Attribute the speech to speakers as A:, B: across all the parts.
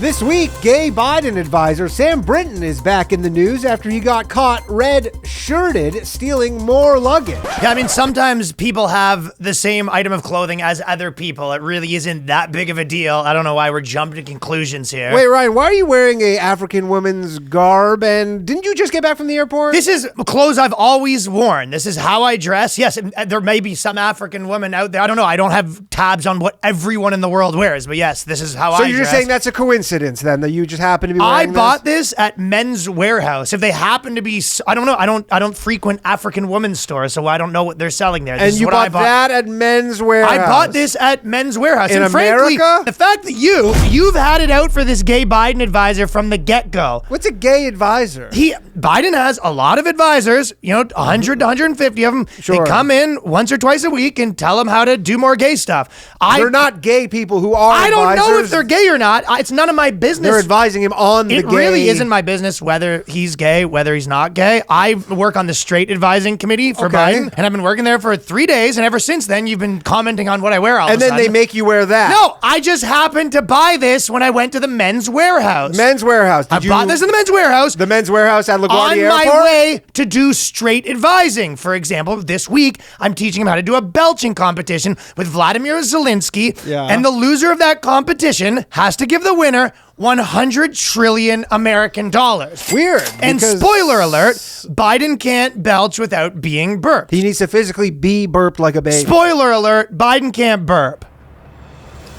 A: This week, gay Biden advisor Sam Brinton is back in the news after he got caught red-shirted stealing more luggage.
B: Yeah, I mean, sometimes people have the same item of clothing as other people. It really isn't that big of a deal. I don't know why we're jumping to conclusions here.
A: Wait, Ryan, why are you wearing a African woman's garb? And didn't you just get back from the airport?
B: This is clothes I've always worn. This is how I dress. Yes, there may be some African women out there. I don't know. I don't have tabs on what everyone in the world wears. But yes, this is how I dress.
A: So you're just saying that's a coincidence then, that you just happen to be wearing
B: I bought this at Men's Warehouse. If they happen to be, I don't know. I don't frequent African women's stores, so I don't know what they're selling there.
A: And you bought that at Men's Warehouse?
B: I bought this at Men's Warehouse.
A: In
B: frankly,
A: America?
B: The fact that you've had it out for this gay Biden advisor from the get-go.
A: What's a gay advisor?
B: Biden has a lot of advisors, 100 to 150 of them.
A: Sure.
B: They come in once or twice a week and tell them how to do more gay stuff.
A: They're not gay people who are
B: I
A: advisors.
B: don't know if they're gay or not. It's none of my business.
A: They're advising him on the gay.
B: It really isn't my business whether he's gay, whether he's not gay. I work on the straight advising committee for Biden, and I've been working there for 3 days, and ever since then, you've been commenting on what I wear all the time.
A: And then they make you wear that.
B: No, I just happened to buy this when I went to the Men's Warehouse.
A: Men's Warehouse.
B: I bought this in the Men's Warehouse.
A: The Men's Warehouse at LaGuardia Airport?
B: On my way to do straight advising. For example, this week, I'm teaching him how to do a belching competition with Vladimir Zelensky.
A: Yeah.
B: And the loser of that competition has to give the winner 100 trillion American dollars.
A: Weird.
B: And spoiler alert, Biden can't belch without being burped.
A: He needs to physically be burped like a baby.
B: Spoiler alert, Biden can't burp.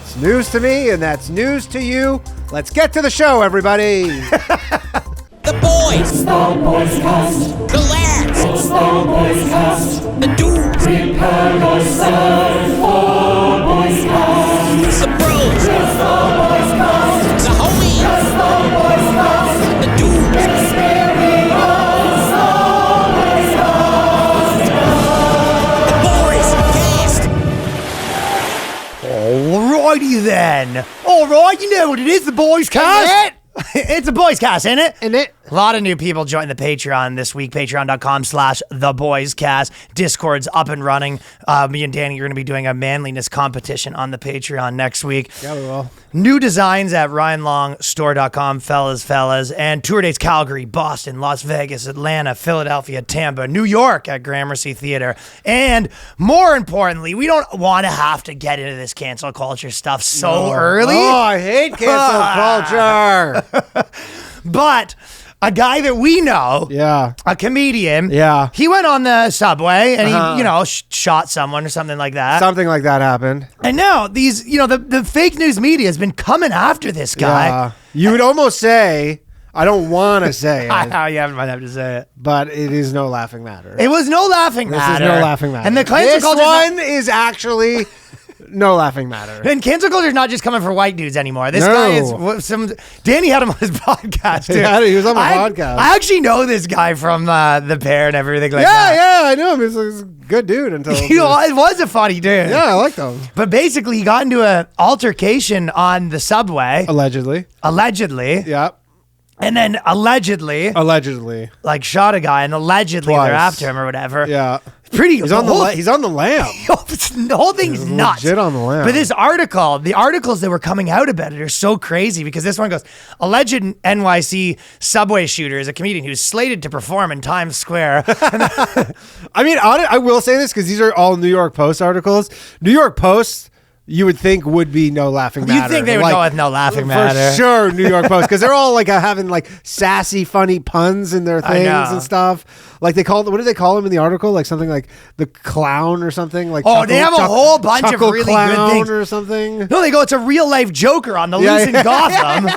A: It's news to me, and that's news to you. Let's get to the show, everybody.
C: The boys. It's the BOYSCAST. The lads. It's the BOYSCAST. The dudes. Prepare yourself for BOYSCAST. It's the bros. It's the BOYSCAST. The homies. It's the BOYSCAST. The dudes. Experience the BOYSCAST.
B: Alrighty then. Alright, you know what it is, the BOYSCAST. It's a BOYSCAST, isn't it?
A: Isn't it?
B: A lot of new people joined the Patreon this week. Patreon.com/TheBoysCast. Discord's up and running. Me and Danny are going to be doing a manliness competition on the Patreon next week.
A: Yeah, we will.
B: New designs at RyanLongStore.com, fellas. And tour dates Calgary, Boston, Las Vegas, Atlanta, Philadelphia, Tampa, New York at Gramercy Theater. And more importantly, we don't want to have to get into this cancel culture stuff so early.
A: Oh, I hate cancel culture.
B: But a guy that we know, a comedian, he went on the subway and he, shot someone or something like that.
A: Something like that happened.
B: And now these, the fake news media has been coming after this guy.
A: Yeah. You would almost say, I don't want to say it.
B: You might have to say it.
A: But it is no laughing matter.
B: It was no laughing matter.
A: This is no laughing matter.
B: And the cancel culture
A: is actually no laughing matter.
B: And cancel culture is not just coming for white dudes anymore. This guy is Danny had him on his podcast too.
A: Yeah, he was on my podcast.
B: I actually know this guy from the Pair and everything like that.
A: Yeah, I know him. He's a good dude until
B: it was a funny dude.
A: Yeah, I like him.
B: But basically, he got into an altercation on the subway.
A: Allegedly.
B: Yeah. And then allegedly, like shot a guy, and allegedly they're after him or whatever.
A: Yeah.
B: He's
A: on the lam.
B: The whole thing's nuts.
A: Legit on the lam.
B: But this article, the articles that were coming out about it are so crazy because this one goes, alleged NYC subway shooter is a comedian who's slated to perform in Times Square.
A: I mean, I will say this because these are all New York Post articles. New York Post, you would think would be no laughing matter.
B: You'd think they would go with no laughing matter.
A: For sure, New York Post. Because they're all like having like sassy, funny puns in their things and stuff. Like what did they call him in the article? Like something like the clown or something? Like
B: they have a whole bunch of really good things.
A: Or something.
B: No, they go, it's a real life Joker on the loose in Gotham.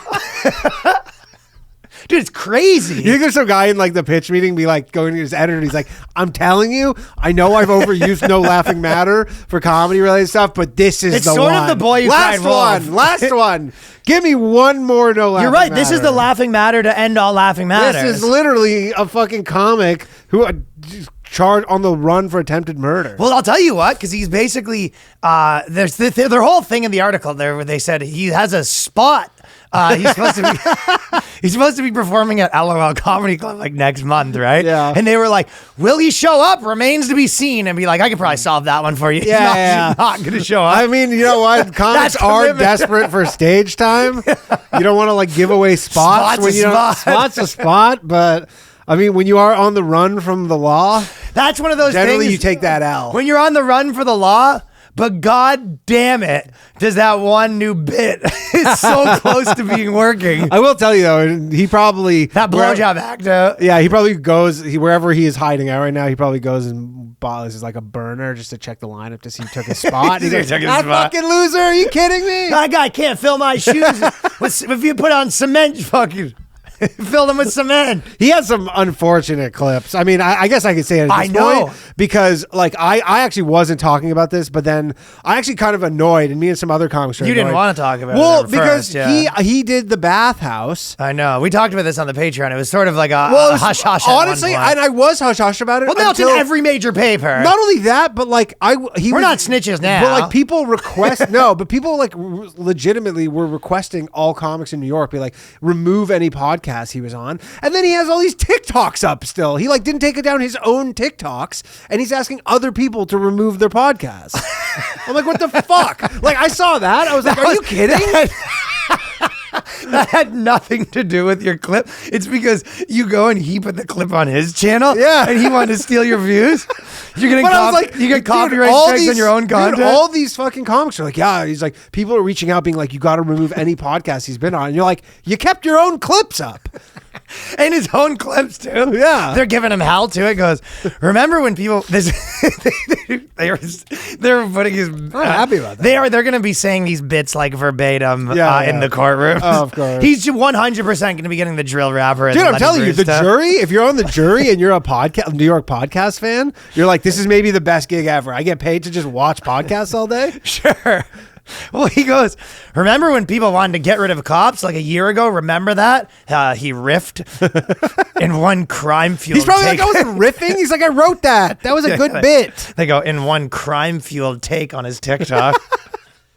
B: Dude, it's crazy.
A: You think there's some guy in like the pitch meeting be like going to his editor and he's like, I'm telling you, I know I've overused no laughing matter for comedy related stuff, but this is
B: it's
A: the
B: sort
A: one.
B: of the boy you
A: last one. Give me one more no laughing matter.
B: You're right. This is the laughing matter to end all laughing matters.
A: This is literally a fucking comic who charged on the run for attempted murder?
B: Well, I'll tell you what, because he's basically there's their whole thing in the article there where they said he has a spot. He's supposed to be performing at LOL Comedy Club like next month, right?
A: Yeah.
B: And they were like, "Will he show up? Remains to be seen." And be like, "I could probably solve that one for you." He's not going to show up.
A: I mean, you know what? Comics are desperate for stage time. You don't want to like give away spots when you know spot's a spot, but. I mean, when you are on the run from the law,
B: that's one of those
A: generally
B: things.
A: You take that L.
B: When you're on the run for the law, but god damn it, does that one new bit it's so close to being working.
A: I will tell you though, he probably
B: that blowjob act out.
A: Yeah, he probably goes wherever he is hiding out right now. He probably goes and buys like a burner just to check the lineup to see who took his spot. He's like, "That fucking loser! Are you kidding me?
B: That guy can't fill my shoes if you put on cement, fucking." Filled him with cement.
A: He had some unfortunate clips. I mean, I guess I could say it at this point because, like, I actually wasn't talking about this, but then I actually kind of annoyed, and me and some other comics were
B: You
A: annoyed.
B: didn't want to talk about it.
A: Well, because he did the bathhouse.
B: I know. We talked about this on the Patreon. It was sort of like a hush hush.
A: Honestly, and I was hush hush about it.
B: Well, now it's in every major paper.
A: Not only that, but like we're
B: not snitches now.
A: But like people request but people like legitimately were requesting all comics in New York be like remove any podcast he was on, and then he has all these TikToks up still. He like didn't take it down his own TikToks, and he's asking other people to remove their podcasts. I'm like, what the fuck? Like I saw that, I was like, are you kidding?
B: That had nothing to do with your clip. It's because you go and he put the clip on his channel, and he wanted to steal your views. You're gonna you get copyright strikes on your own content.
A: Dude, all these fucking comics are like, yeah. He's like, people are reaching out, being like, you got to remove any podcast he's been on. And you're like, you kept your own clips up.
B: And his own clips too.
A: Yeah,
B: they're giving him hell too. It goes. Remember when people they're putting his.
A: I'm happy about that.
B: They're going to be saying these bits like verbatim in the courtroom.
A: Oh, of course.
B: He's 100% going to be getting the drill rapper.
A: Dude, I'm telling you, the jury. If you're on the jury and you're a New York podcast fan, you're like, this is maybe the best gig ever. I get paid to just watch podcasts all day.
B: Sure. Well, he goes, remember when people wanted to get rid of cops like a year ago? Remember that? He riffed in one crime-fueled
A: He's probably like, I wasn't riffing. He's like, I wrote that. That was a good bit.
B: They go, in one crime-fueled take on his TikTok.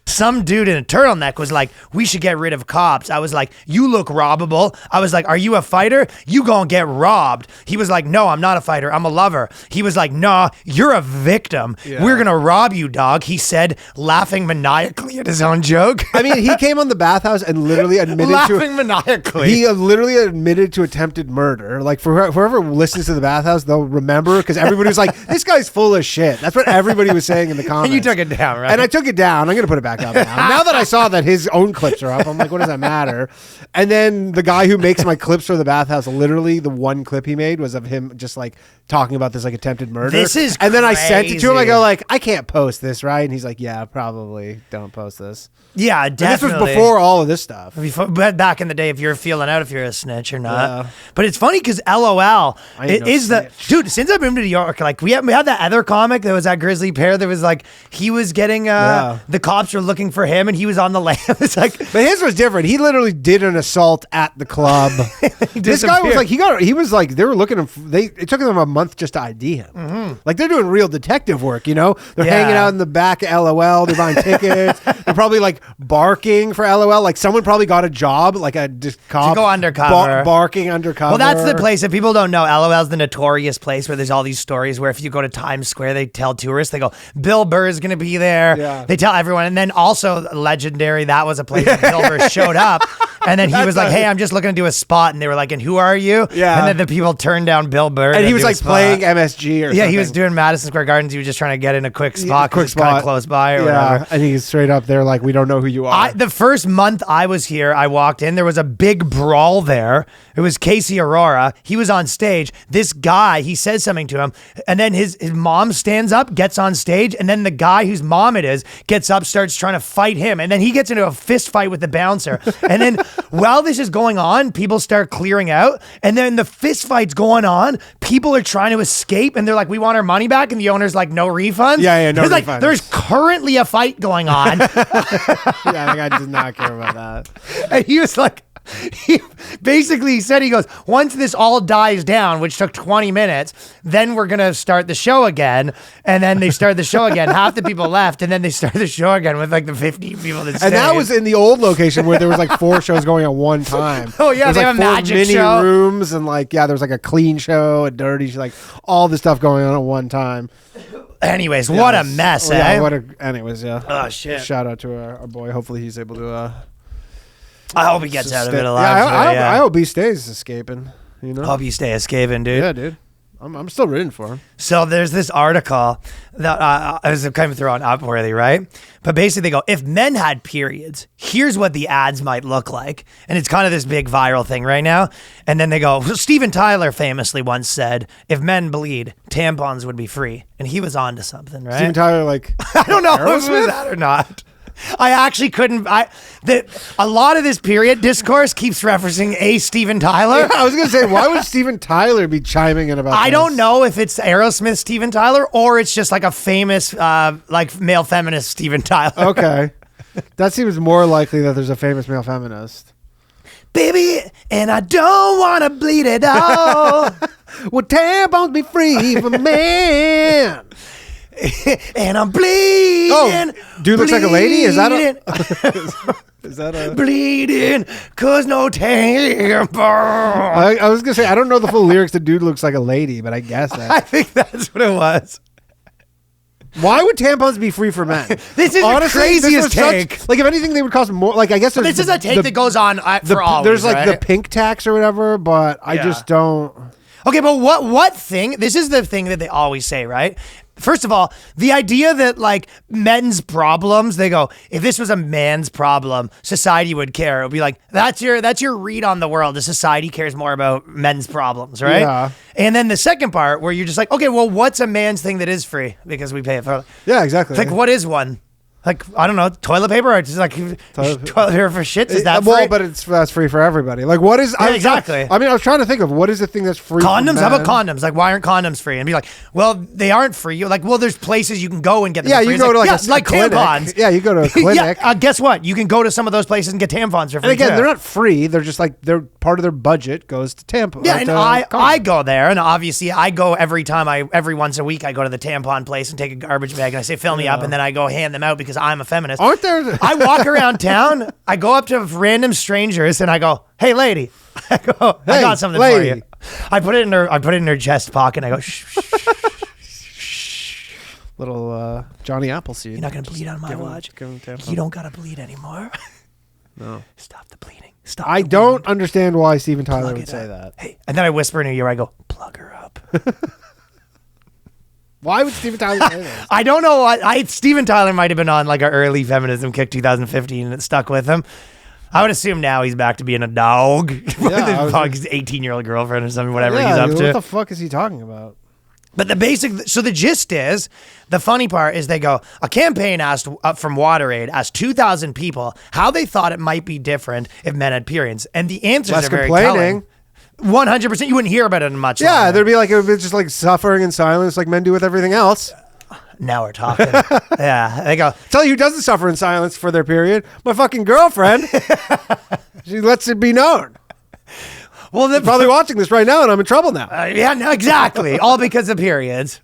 B: Some dude in a turtleneck was like, we should get rid of cops. I was like, you look robbable. I was like, are you a fighter? You gonna get robbed. He was like, no, I'm not a fighter. I'm a lover. He was like, nah, you're a victim. Yeah. We're gonna rob you, dog. He said, laughing maniacally at his own joke.
A: I mean, he came on the bathhouse and literally admitted
B: laughing maniacally.
A: He literally admitted to attempted murder. Like for whoever listens to the bathhouse, they'll remember because everybody was like, this guy's full of shit. That's what everybody was saying in the comments.
B: And you took it down, right?
A: And I took it down. I'm gonna put it back up now that I saw that his own clips are up, I'm like, what does that matter? And then the guy who makes my clips for the bathhouse, literally the one clip he made was of him just like talking about this like attempted murder.
B: This is
A: and then
B: crazy.
A: I sent it to him. I go like, I can't post this, right? And he's like, yeah, probably don't post this.
B: Yeah, definitely.
A: And this was before all of this stuff.
B: But back in the day, if you're feeling out if you're a snitch or not. Yeah. But it's funny because LOL is the dude. Since I've moved to New York, like we had that other comic that was at Grizzly Pear. That was like he was getting the cops were looking for him, and he was on the lam. It's like,
A: but his was different. He literally did an assault at the club. This guy was like, he was like, they were looking. It took them a month just to ID him. Mm-hmm. Like they're doing real detective work. You know, they're hanging out in the back of LOL. They're buying tickets. They're probably like barking for LOL. Like someone probably got a job, like a cop
B: to go undercover,
A: barking undercover.
B: Well, that's the place. If people don't know, LOL's the notorious place where there's all these stories where if you go to Times Square, they tell tourists, they go, Bill Burr is going to be there. Yeah. They tell everyone, and then also legendary. That was a place where Bill Burr showed up, and then he was like, "Hey, I'm just looking to do a spot," and they were like, "And who are you?"
A: Yeah.
B: And then the people turned down Bill Burr,
A: and he was like playing MSG or something.
B: He was doing Madison Square Gardens. He was just trying to get in a quick spot because it's kind of close by or whatever.
A: And he's straight up there like, we don't know who you are.
B: The first month I was here, I walked in. There was a big brawl there. It was Casey Aurora. He was on stage. This guy, he says something to him, and then his mom stands up, gets on stage, and then the guy whose mom it is gets up, starts trying to fight him, and then he gets into a fist fight with the bouncer. And then while this is going on, people start clearing out, and then the fist fight's going on. People are trying to escape, and they're like, "We want our money back," and the owner's like, "No refunds."
A: Yeah, no refunds.
B: Like, there's currently a fight going on.
A: Yeah, the guy did not care about that.
B: And he was like, basically he said, he goes, once this all dies down, which took 20 minutes, then we're going to start the show again. And then they started the show again. Half the people left, and then they started the show again with like the 50 people that stayed.
A: And that was in the old location where there was like 4 shows going at one time.
B: Oh yeah,
A: there
B: they
A: was
B: have a
A: like 4
B: magic
A: mini
B: show.
A: rooms, and like, yeah, there was like a clean show, a dirty show, like all the stuff going on at one time.
B: Anyways, what a mess, eh?
A: Yeah, anyways, yeah.
B: Oh, shit.
A: Shout out to our boy. Hopefully he's able to.
B: I hope he gets out of it alive.
A: Yeah, I hope he stays escaping. You know.
B: Hope you stay escaping, dude.
A: Yeah, dude. I'm still rooting for him.
B: So there's this article that is kind of thrown upworthy, right? But basically they go, if men had periods, here's what the ads might look like. And it's kind of this big viral thing right now. And then they go, well, Steven Tyler famously once said, if men bleed, tampons would be free. And he was on to something, right?
A: Steven Tyler, like,
B: I don't know if it was that or not. I actually couldn't. A lot of this period discourse keeps referencing a Steven Tyler.
A: Yeah, I was gonna say, why would Steven Tyler be chiming in about?
B: I
A: this?
B: don't know if it's Aerosmith Steven Tyler or it's just like a famous like male feminist Steven Tyler.
A: Okay, that seems more likely that there's a famous male feminist.
B: Baby, and I don't want to bleed at all.
A: Would tampons be free for men?
B: And I'm bleeding.
A: Oh, dude looks like a lady? Is that is that a
B: bleeding? Cause no tampon.
A: I was gonna say, I don't know the full lyrics to "Dude Looks Like a Lady," but I guess
B: I
A: that.
B: think that's what it was.
A: Why would tampons be free for men?
B: This is the craziest take.
A: Like, if anything, they would cost more. Like, I guess
B: This is a take that goes on for always,
A: there's like
B: right?
A: the pink tax or whatever, but I just don't.
B: Okay, but what thing? This is the thing that they always say, right? First of all, the idea that like men's problems, they go, if this was a man's problem, society would care. It would be like, that's your read on the world. The society cares more about men's problems, right?
A: Yeah.
B: And then the second part where you're just like, okay, well, what's a man's thing that is free because we pay it for?
A: Yeah, exactly.
B: Like, what is one? Like, I don't know, toilet paper or just like toilet paper for shits? Is that
A: well,
B: free?
A: but that's free for everybody. Like, what is
B: exactly?
A: I mean, I was trying to think of what is the thing that's free.
B: Condoms?
A: For
B: How
A: men?
B: about condoms? Like, why aren't condoms free? And be like, well, they aren't free. You're like, well, there's places you can go and get them.
A: Yeah,
B: free.
A: you go to like a
B: like
A: clinic.
B: tampons.
A: Yeah, you go to a clinic.
B: Yeah, guess what? You can go to some of those places and get tampons for free.
A: And again,
B: too.
A: they're not free. They're just like they're part of their budget goes to tampons.
B: Yeah, and I go there, and obviously I go every once a week I go to the tampon place and take a garbage bag and I say fill me up, and then I go hand them out because I'm a feminist.
A: Aren't there?
B: I walk around town. I go up to random strangers and I go, "Hey, lady," I go, "I got something
A: lady.
B: for you." I put it in her chest pocket. And I go, "Shh, shh."
A: Little Johnny Appleseed.
B: You're not gonna bleed on my watch. You don't gotta bleed anymore.
A: No.
B: Stop the bleeding. Stop.
A: I don't understand why Steven Tyler would
B: it
A: say
B: up.
A: that.
B: Hey, and then I whisper in her ear. I go, "Plug her up."
A: Why would Steven Tyler say that?
B: I don't know. Steven Tyler might have been on like an early feminism kick 2015 and it stuck with him. I would assume now he's back to being a dog.
A: Yeah,
B: His 18-year-old girlfriend or something, whatever
A: Yeah,
B: he's up
A: what
B: to.
A: the fuck is he talking about?
B: But the gist is, the funny part is they go, a campaign asked from WaterAid asked 2,000 people how they thought it might be different if men had periods. And the answers
A: Less
B: are very
A: complaining.
B: telling. 100%. You wouldn't hear about it in much
A: Yeah,
B: longer.
A: there'd be like it would be just like suffering in silence, like men do with everything else.
B: Now we're talking. Yeah, they go,
A: Tell you who doesn't suffer in silence for their period? My fucking girlfriend. She lets it be known.
B: well,
A: She's probably watching this right now, and I'm in trouble now.
B: yeah, no, exactly. All because of periods.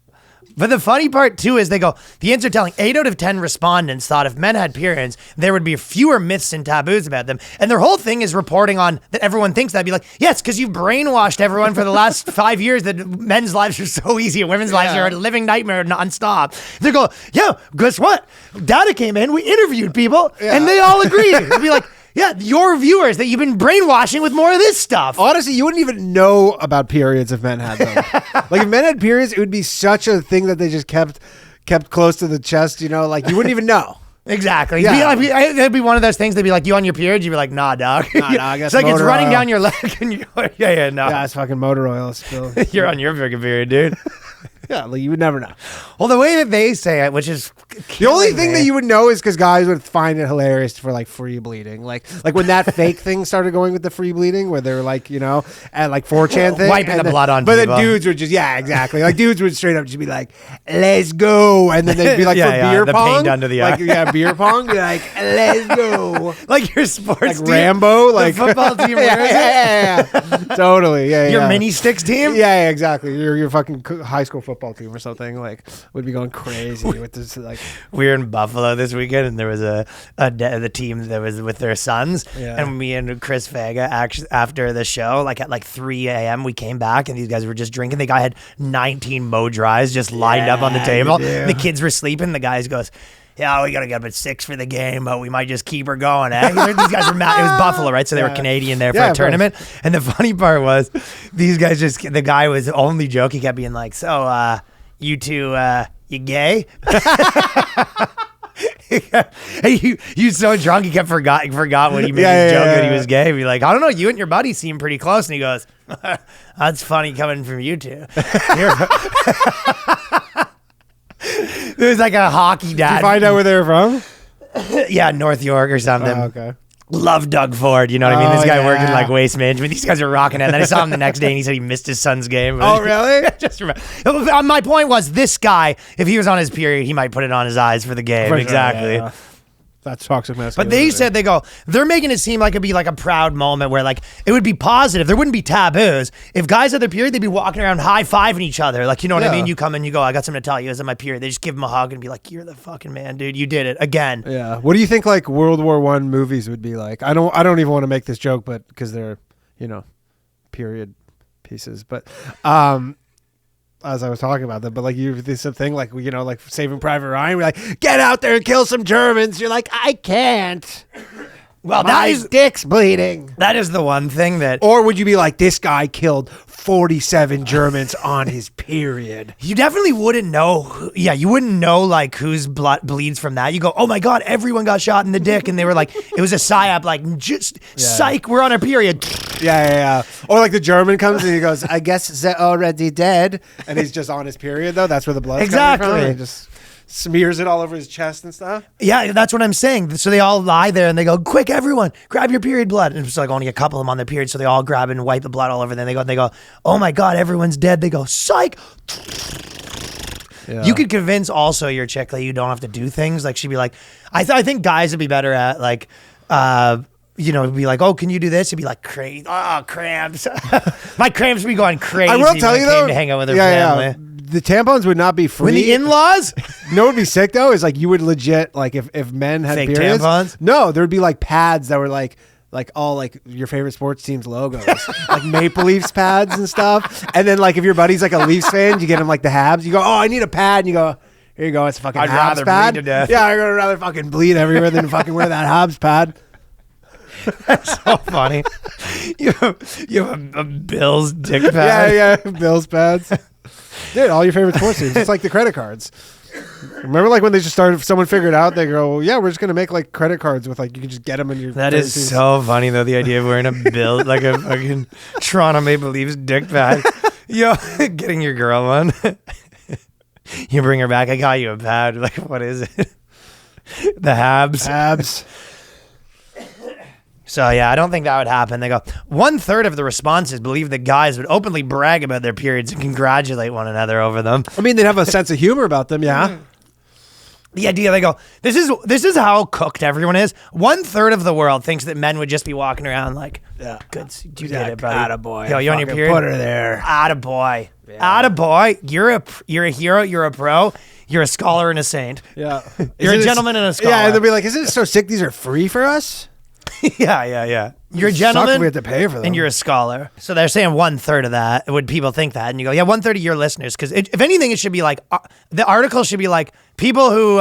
B: But the funny part, too, is they go, the answer telling 8 out of 10 respondents thought if men had periods, there would be fewer myths and taboos about them. And their whole thing is reporting on that everyone thinks that. Be like, yes, because you've brainwashed everyone for the last 5 years that men's lives are so easy and women's lives are a living nightmare nonstop. They go, yeah, guess what? Data came in, we interviewed people, and they all agreed. It'd be like, yeah, your viewers that you've been brainwashing with more of this stuff.
A: Honestly, you wouldn't even know about periods if men had them. Like, if men had periods, it would be such a thing that they just kept close to the chest, you know? Like, you wouldn't even know.
B: Exactly.
A: Yeah.
B: It'd be one of those things. They'd be like, you on your period? You'd be like, nah, dog.
A: Nah, I guess
B: it's like it's
A: motor
B: running
A: oil.
B: down your leg. And no.
A: Yeah, it's fucking motor oil spill.
B: You're on your freaking period, dude.
A: Yeah, like you would never know.
B: Well, the way that they say it, which is
A: The only thing that you would know is because guys would find it hilarious for like free bleeding, like when that fake thing started going with the free bleeding, where they were like, you know, at like 4chan thing,
B: wiping the blood on
A: But
B: people.
A: then dudes would just, yeah, exactly. Like dudes would straight up just be like, "Let's go," and then they'd be like,
B: Yeah,
A: for beer
B: the
A: pong,
B: pain done to the
A: like
B: eye.
A: yeah, beer pong, be like, "Let's go,"
B: like your sports
A: like
B: team,
A: Rambo, like
B: the football team.
A: yeah, totally, yeah,
B: Your
A: yeah.
B: mini sticks team.
A: Yeah, exactly. Your fucking high school football team or something like would be going crazy with this like.
B: We were in Buffalo this weekend, and there was the team that was with their sons.
A: Yeah.
B: And me and Chris Vega, actually, after the show, like at like 3 a.m., we came back, and these guys were just drinking. The guy had 19 Mo Dries just lined up on the table. The kids were sleeping. The guys goes, "Yeah, we gotta get up at 6 for the game, but we might just keep her going." Eh? These guys were mad. It was Buffalo, right? So they were Canadian there for a tournament. And the funny part was, these guys the guy was only joke. He kept being like, "So, you two, you gay?" He was so drunk he kept forgot when he made his joke that he was gay. He'd be like, "I don't know, you and your buddy seem pretty close," and he goes, "That's funny coming from you two." It was like a hockey dad.
A: Did you find out where they were from?
B: Yeah, North York or something.
A: Oh, okay.
B: Love Doug Ford, you know what I mean? This guy worked in
A: yeah.
B: like waste management. These guys are rocking it. And then I saw him the next day and he said he missed his son's game.
A: Oh, really?
B: Just remember. My point was, this guy, if he was on his period, he might put it on his eyes for the game.
A: For sure,
B: Exactly.
A: yeah. That's toxic masculinity.
B: But they said, they're making it seem like it'd be like a proud moment where like it would be positive. There wouldn't be taboos. If guys had their period, they'd be walking around high-fiving each other. Like, you know what I mean? You come in, you go, "I got something to tell you. It's my period." They just give them a hug and be like, "You're the fucking man, dude. You did it again."
A: Yeah. What do you think like World War I movies would be like? I don't even want to make this joke, but because they're, you know, period pieces. But as I was talking about them, but like this thing like, you know, like Saving Private Ryan, we're like, "Get out there and kill some Germans." You're like, "I can't.
B: Well,
A: My dick's bleeding."
B: that is the one thing that
A: Or would you be like, "This guy killed 47 Germans on his period"?
B: you definitely wouldn't know. Yeah, you wouldn't know like whose blood bleeds from that. You go, "Oh my God, everyone got shot in the dick," and they were like, it was a psyop. Like, just psych, we're on our period.
A: Yeah. Or like the German comes and he goes, "I guess they're already dead," and he's just on his period though. That's where the blood's coming from. And he just smears it all over his chest and stuff.
B: Yeah, that's what I'm saying. So they all lie there and they go, "Quick, everyone, grab your period blood." And it's like only a couple of them on their period, so they all grab it and wipe the blood all over. Then they go, "Oh my God, everyone's dead." They go, "Psych."
A: Yeah.
B: You could convince also your chick that you don't have to do things. Like she'd be like, I think guys would be better at like, you know, be like, "Oh, can you do this?" You'd be like, "Crazy, cramps." My cramps would be going crazy.
A: I will tell you
B: when I came
A: though,
B: to hang out with her family.
A: Yeah. The tampons would not be free.
B: When the in-laws,
A: you know what would be sick though is like you would legit like if men had
B: Fake
A: periods.
B: tampons?
A: No, there would be like pads that were like all like your favorite sports team's logos, like Maple Leafs pads and stuff. And then like if your buddy's like a Leafs fan, you get him like the Habs. You go, "Oh, I need a pad," and you go, "Here you go, it's a fucking
B: I'd
A: Habs
B: rather
A: pad."
B: bleed to death.
A: Yeah, I'd rather fucking bleed everywhere than fucking wear that Habs pad.
B: That's so funny. You have a Bills dick pad.
A: Yeah, Bills pads. Dude, all your favorite sports teams. It's like the credit cards. Remember, like when they just started, someone figured out, they go, "Well, yeah, we're just gonna make like credit cards with like you can just get them in your."
B: That is
A: favorite teams."
B: so funny though. The idea of wearing a bill like a fucking Toronto Maple Leafs dick pad. Yo, getting your girl one. You bring her back. "I got you a pad." Like, what is it? The Habs. So yeah, I don't think that would happen. They go, 1/3 of the responses believe that guys would openly brag about their periods and congratulate one another over them.
A: I mean, they'd have a sense of humor about them, yeah.
B: The idea, they go, this is how cooked everyone is. 1/3 of the world thinks that men would just be walking around like,
A: Yeah.
B: "Good, you did it, buddy.
A: Attaboy.
B: Yo, you on your
A: Fucking
B: period?
A: Put her there.
B: Attaboy. Attaboy. You're a hero. You're a pro. You're a scholar and a saint."
A: Yeah.
B: You're a gentleman and a scholar.
A: Yeah, and they'll be like, "Isn't it so sick? These are free for us."
B: Yeah. You're a
A: Suck
B: gentleman.
A: if we have to pay for them.
B: And you're a scholar. So they're saying 1/3 of that. Would people think that? And you go, yeah, 1/3 of your listeners. Because if anything, it should be like, the article should be like, people who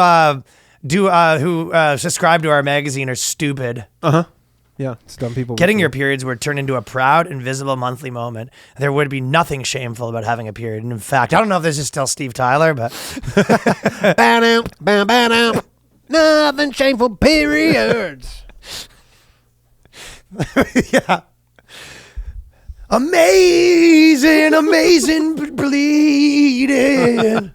B: subscribe to our magazine are stupid.
A: Yeah, it's dumb people.
B: Getting your periods would turn into a proud and visible monthly moment. There would be nothing shameful about having a period. And in fact, I don't know if this is still Steve Tyler, but
A: nothing shameful periods.
B: Yeah. Amazing bleed. bleeding.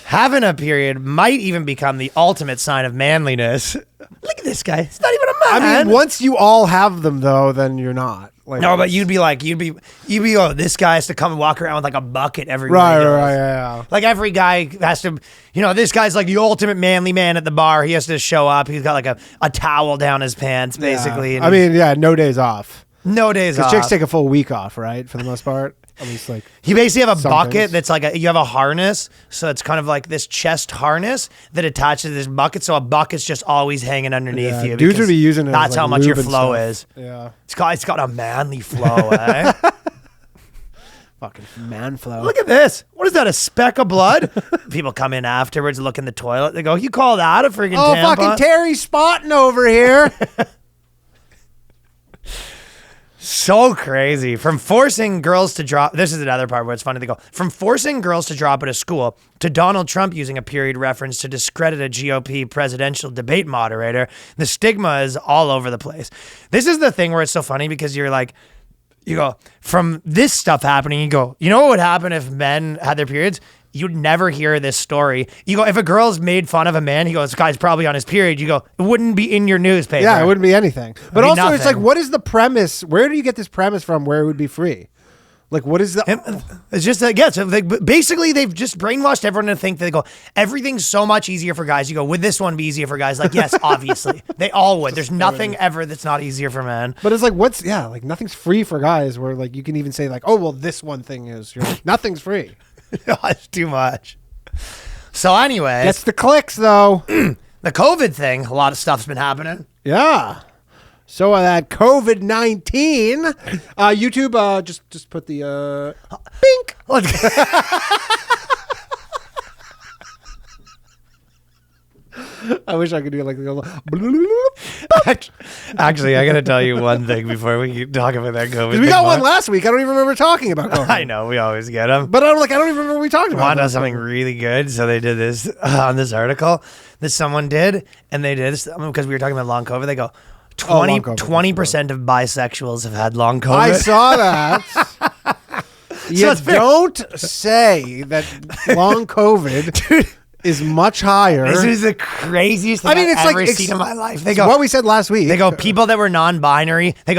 B: Having a period might even become the ultimate sign of manliness. Look at this guy. He's not even a man.
A: I mean, once you all have them, though, then you're not. Like,
B: no, but you'd be oh, this guy has to come and walk around with like a bucket everywhere.
A: Right, yeah.
B: Like every guy has to, this guy's like the ultimate manly man at the bar. He has to show up. He's got like a towel down his pants, basically.
A: Yeah. And no days off.
B: No days off.
A: Chicks take a full week off, right? For the most part. At least like
B: you basically have a bucket
A: things.
B: that's like you have a harness, so it's kind of like this chest harness that attaches to this bucket, so a bucket's just always hanging underneath you.
A: Dudes would be using it.
B: That's
A: as, like,
B: how much your
A: lube and
B: flow
A: stuff.
B: is.
A: Yeah,
B: it's got a manly flow, eh?
A: Fucking man flow.
B: Look at this. What is that? A speck of blood? People come in afterwards, look in the toilet. They go, "You call that a freaking tampon?"
A: Fucking Terry's spotting over here.
B: So crazy. From forcing girls to drop, this is another part where it's funny. They go, from forcing girls to drop out of school to Donald Trump using a period reference to discredit a GOP presidential debate moderator, the stigma is all over the place. This is the thing where it's so funny because you're like, you go, from this stuff happening, you go, you know what would happen if men had their periods? You'd never hear this story. You go, if a girl's made fun of a man, he goes, this guy's probably on his period. You go, it wouldn't be in your newspaper.
A: Yeah, it wouldn't be anything. But also,
B: nothing.
A: it's like, what is the premise? Where do you get this premise from where it would be free? Like, what is the...
B: It's just like, yeah, so basically they've just brainwashed everyone to think that they go, everything's so much easier for guys. You go, would this one be easier for guys? Like, yes, obviously. They all would. There's nothing ever that's not easier for men.
A: But it's like, like nothing's free for guys where like you can even say like, oh, well, this one thing is. You're like, nothing's free.
B: It's too much. So anyways.
A: That's the clicks, though.
B: The COVID thing, a lot of stuff's been happening.
A: Yeah. So that COVID-19, YouTube just put the bink. I wish I could do like the little.
B: Actually, I got to tell you one thing before we talk about that COVID.
A: We got one last week. I don't even remember talking about COVID.
B: I know we always get them,
A: but I don't even remember what we talked about.
B: Want to know something really good? So they did this on this article that someone did, and they did this because we were talking about long COVID. They go 20% of bisexuals have had long COVID.
A: I saw that. You don't say that long COVID. Dude, is much higher.
B: This is the craziest thing I've ever seen in my life. They go,
A: what we said last week.
B: They go, people that were non-binary. They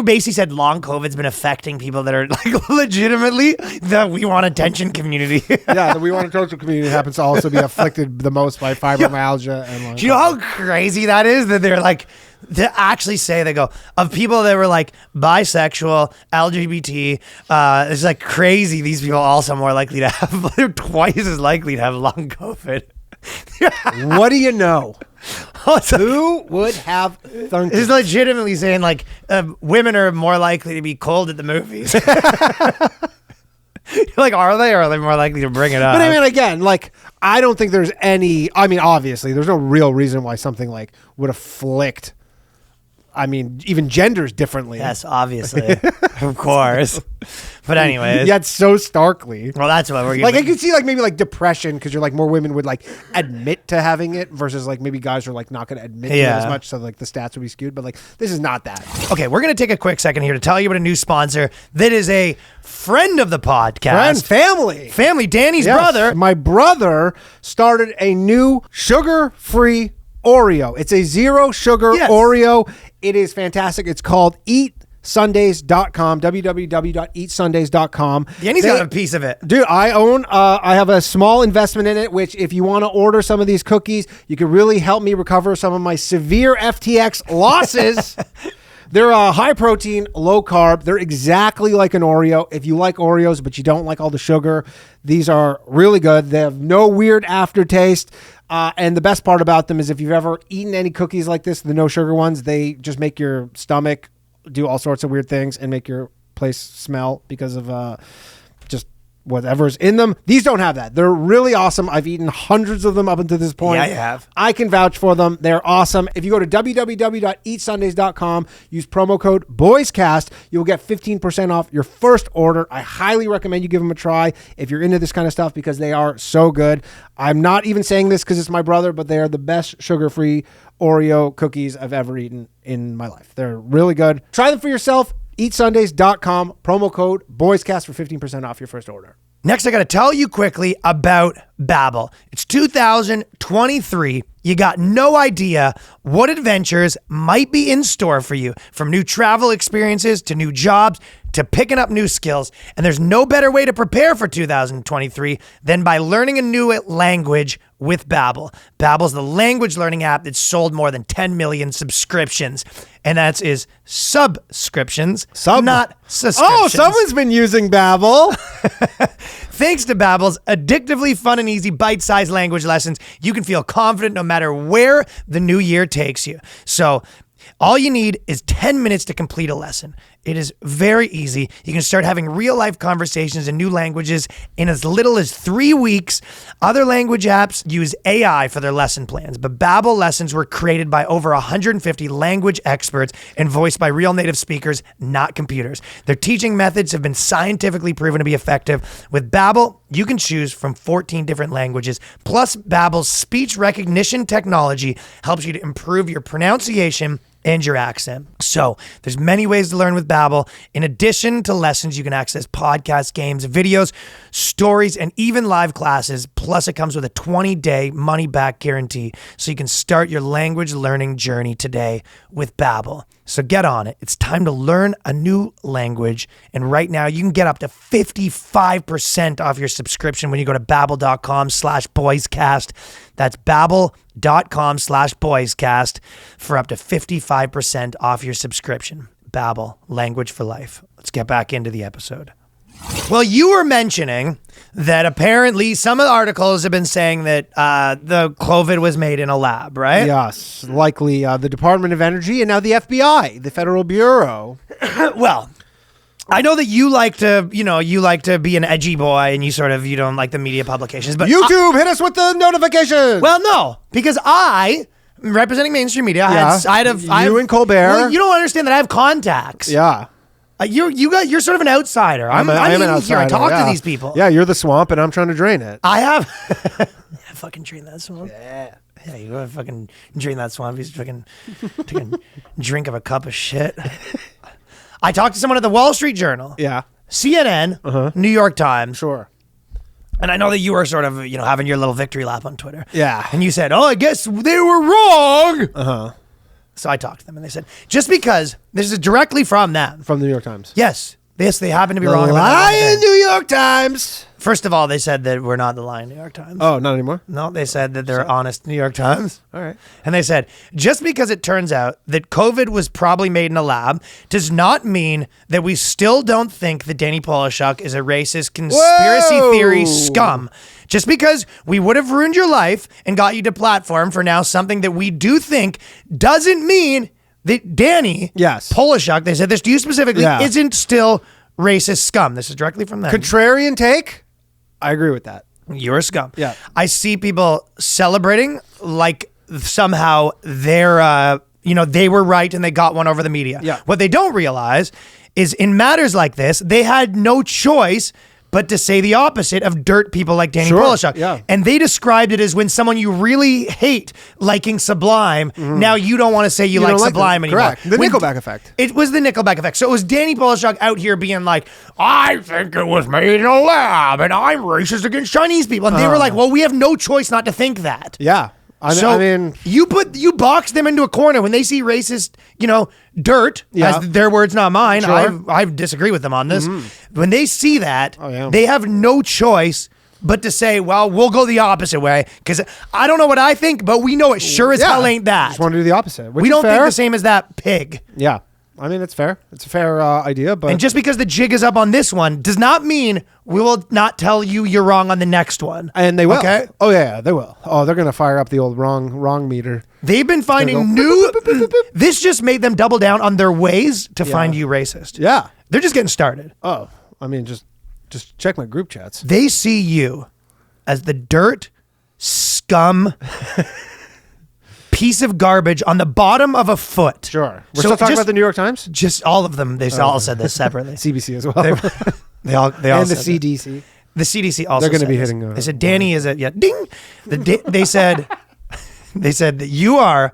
B: basically said long COVID's been affecting people that are like legitimately the we want attention community.
A: Yeah, the we want attention community happens to also be afflicted the most by fibromyalgia and long.
B: Do you know how crazy that is? That they're like, to actually say, they go, of people that were like bisexual, LGBT, it's like crazy. These people are also more likely to have, they're twice as likely to have long COVID.
A: What do you know? Who would have thunk
B: He's legitimately saying like women are more likely to be cold at the movies. Like, are they, or are they more likely to bring it up?
A: But I mean, again, like, I don't think there's any, I mean, obviously, there's no real reason why something like would afflict, I mean, even genders differently.
B: Yes, obviously. Of course. But anyways.
A: Yet so starkly.
B: Well, that's what we're getting.
A: Like, I could see, like, maybe, like, depression, because you're, like, more women would, like, admit to having it, versus, like, maybe guys are, like, not going to admit to it as much, so, like, the stats would be skewed. But, like, this is not that.
B: Okay, we're going to take a quick second here to tell you about a new sponsor that is a friend of the podcast. Family, Danny's brother.
A: My brother started a new sugar-free Oreo. It's a zero sugar Oreo. It is fantastic. It's called eatsundays.com, www.eatsundays.com.
B: Danny's got a piece of it.
A: Dude, I have a small investment in it, which if you want to order some of these cookies, you can really help me recover some of my severe FTX losses. They're high protein, low carb. They're exactly like an Oreo. If you like Oreos, but you don't like all the sugar, these are really good. They have no weird aftertaste. And the best part about them is if you've ever eaten any cookies like this, the no sugar ones, they just make your stomach do all sorts of weird things and make your place smell because of just whatever's in them. These don't have that. They're really awesome. I've eaten hundreds of them up until this point.
B: Yeah, you have.
A: I can vouch for them. They're awesome. If you go to www.eatsundays.com, use promo code BOYSCAST, you'll get 15% off your first order. I highly recommend you give them a try if you're into this kind of stuff because they are so good. I'm not even saying this because it's my brother, but they are the best sugar-free Oreo cookies I've ever eaten in my life. They're really good. Try them for yourself. EatSundays.com, promo code BOYSCAST for 15% off your first order.
B: Next, I got to tell you quickly about Babbel. It's 2023. You got no idea what adventures might be in store for you, from new travel experiences to new jobs to picking up new skills. And there's no better way to prepare for 2023 than by learning a new language with Babbel. Babbel's the language learning app that's sold more than 10 million subscriptions. And that is subscriptions, not subscriptions.
A: Oh, someone's been using Babbel.
B: Thanks to Babbel's addictively fun and easy bite-sized language lessons, you can feel confident no matter where the new year takes you. So all you need is 10 minutes to complete a lesson. It is very easy. You can start having real-life conversations in new languages in as little as 3 weeks. Other language apps use AI for their lesson plans, but Babbel lessons were created by over 150 language experts and voiced by real native speakers, not computers. Their teaching methods have been scientifically proven to be effective. With Babbel, you can choose from 14 different languages. Plus, Babbel's speech recognition technology helps you to improve your pronunciation and your accent. So there's many ways to learn with Babbel. In addition to lessons, you can access podcasts, games, videos, stories, and even live classes. Plus, it comes with a 20-day money-back guarantee, so you can start your language learning journey today with Babbel. So get on it. It's time to learn a new language. And right now, you can get up to 55% off your subscription when you go to babbel.com/boyscast. That's babbel.com/boyscast for up to 55% off your subscription. Babbel, language for life. Let's get back into the episode. Well, you were mentioning that apparently some of the articles have been saying that the COVID was made in a lab, right?
A: Yes, likely the Department of Energy and now the FBI, the Federal Bureau.
B: Well, I know that you like to be an edgy boy and you don't like the media publications, but
A: YouTube, hit us with the notifications.
B: Well, no, because I, representing mainstream media,
A: you and Colbert.
B: Well, you don't understand that I have contacts.
A: Yeah.
B: You're sort of an outsider. I'm an outsider. I talk to these people.
A: Yeah, you're the swamp and I'm trying to drain it.
B: I have fucking drain that swamp. Yeah, you go fucking drain that swamp. He's fucking take a drink of a cup of shit. I talked to someone at the Wall Street Journal.
A: Yeah.
B: CNN, New York Times.
A: Sure.
B: And I know that you were sort of, having your little victory lap on Twitter.
A: Yeah.
B: And you said, "Oh, I guess they were wrong." So I talked to them and they said, just because this is directly from them.
A: From the New York Times.
B: Yes. They happen to be wrong.
A: Lying New York Times.
B: First of all, they said that we're not the lying New York Times.
A: Oh, not anymore?
B: No, they said that they're honest New York Times.
A: All right.
B: And they said, just because it turns out that COVID was probably made in a lab does not mean that we still don't think that Danny Polishuk is a racist conspiracy theory scum. Just because we would have ruined your life and got you to platform for now something that we do think doesn't mean that Danny Polishuk, they said this to you specifically, isn't still racist scum. This is directly from them.
A: Contrarian take? I agree with that.
B: You're a scum.
A: Yeah.
B: I see people celebrating like somehow they're, they were right and they got one over the media.
A: Yeah.
B: What they don't realize is in matters like this, they had no choice but to say the opposite of dirt people like Danny Polishuk.
A: Yeah.
B: And they described it as when someone you really hate liking Sublime, now you don't want to say you like Sublime anymore.
A: Correct. The Nickelback effect.
B: It was the Nickelback effect. So it was Danny Polishuk out here being like, I think it was made in a lab and I'm racist against Chinese people. And they were like, well, we have no choice not to think that.
A: Yeah. I mean,
B: you box them into a corner when they see racist, dirt, as their words, not mine.
A: Sure.
B: I disagree with them on this. When they see that, they have no choice but to say, well, we'll go the opposite way. Because I don't know what I think, but we know it sure as hell ain't that.
A: Just want to do the opposite.
B: We don't think the same as that pig.
A: Yeah. I mean, it's fair. It's a fair idea, but...
B: And just because the jig is up on this one does not mean we will not tell you you're wrong on the next one.
A: And they will.
B: Okay?
A: Oh, yeah, they will. Oh, they're going to fire up the old wrong meter.
B: They've been finding new... This just made them double down on their ways to find you racist.
A: Yeah.
B: They're just getting started.
A: Oh, I mean, just check my group chats.
B: They see you as the dirt, scum... piece of garbage on the bottom of a foot.
A: Sure. We're still talking about the New York Times?
B: Just all of them. They all said this separately.
A: CBC as well.
B: They all
A: and the CDC.
B: The CDC also.
A: They're going to be
B: this.
A: hitting.
B: They said Danny is a ding. They said that you are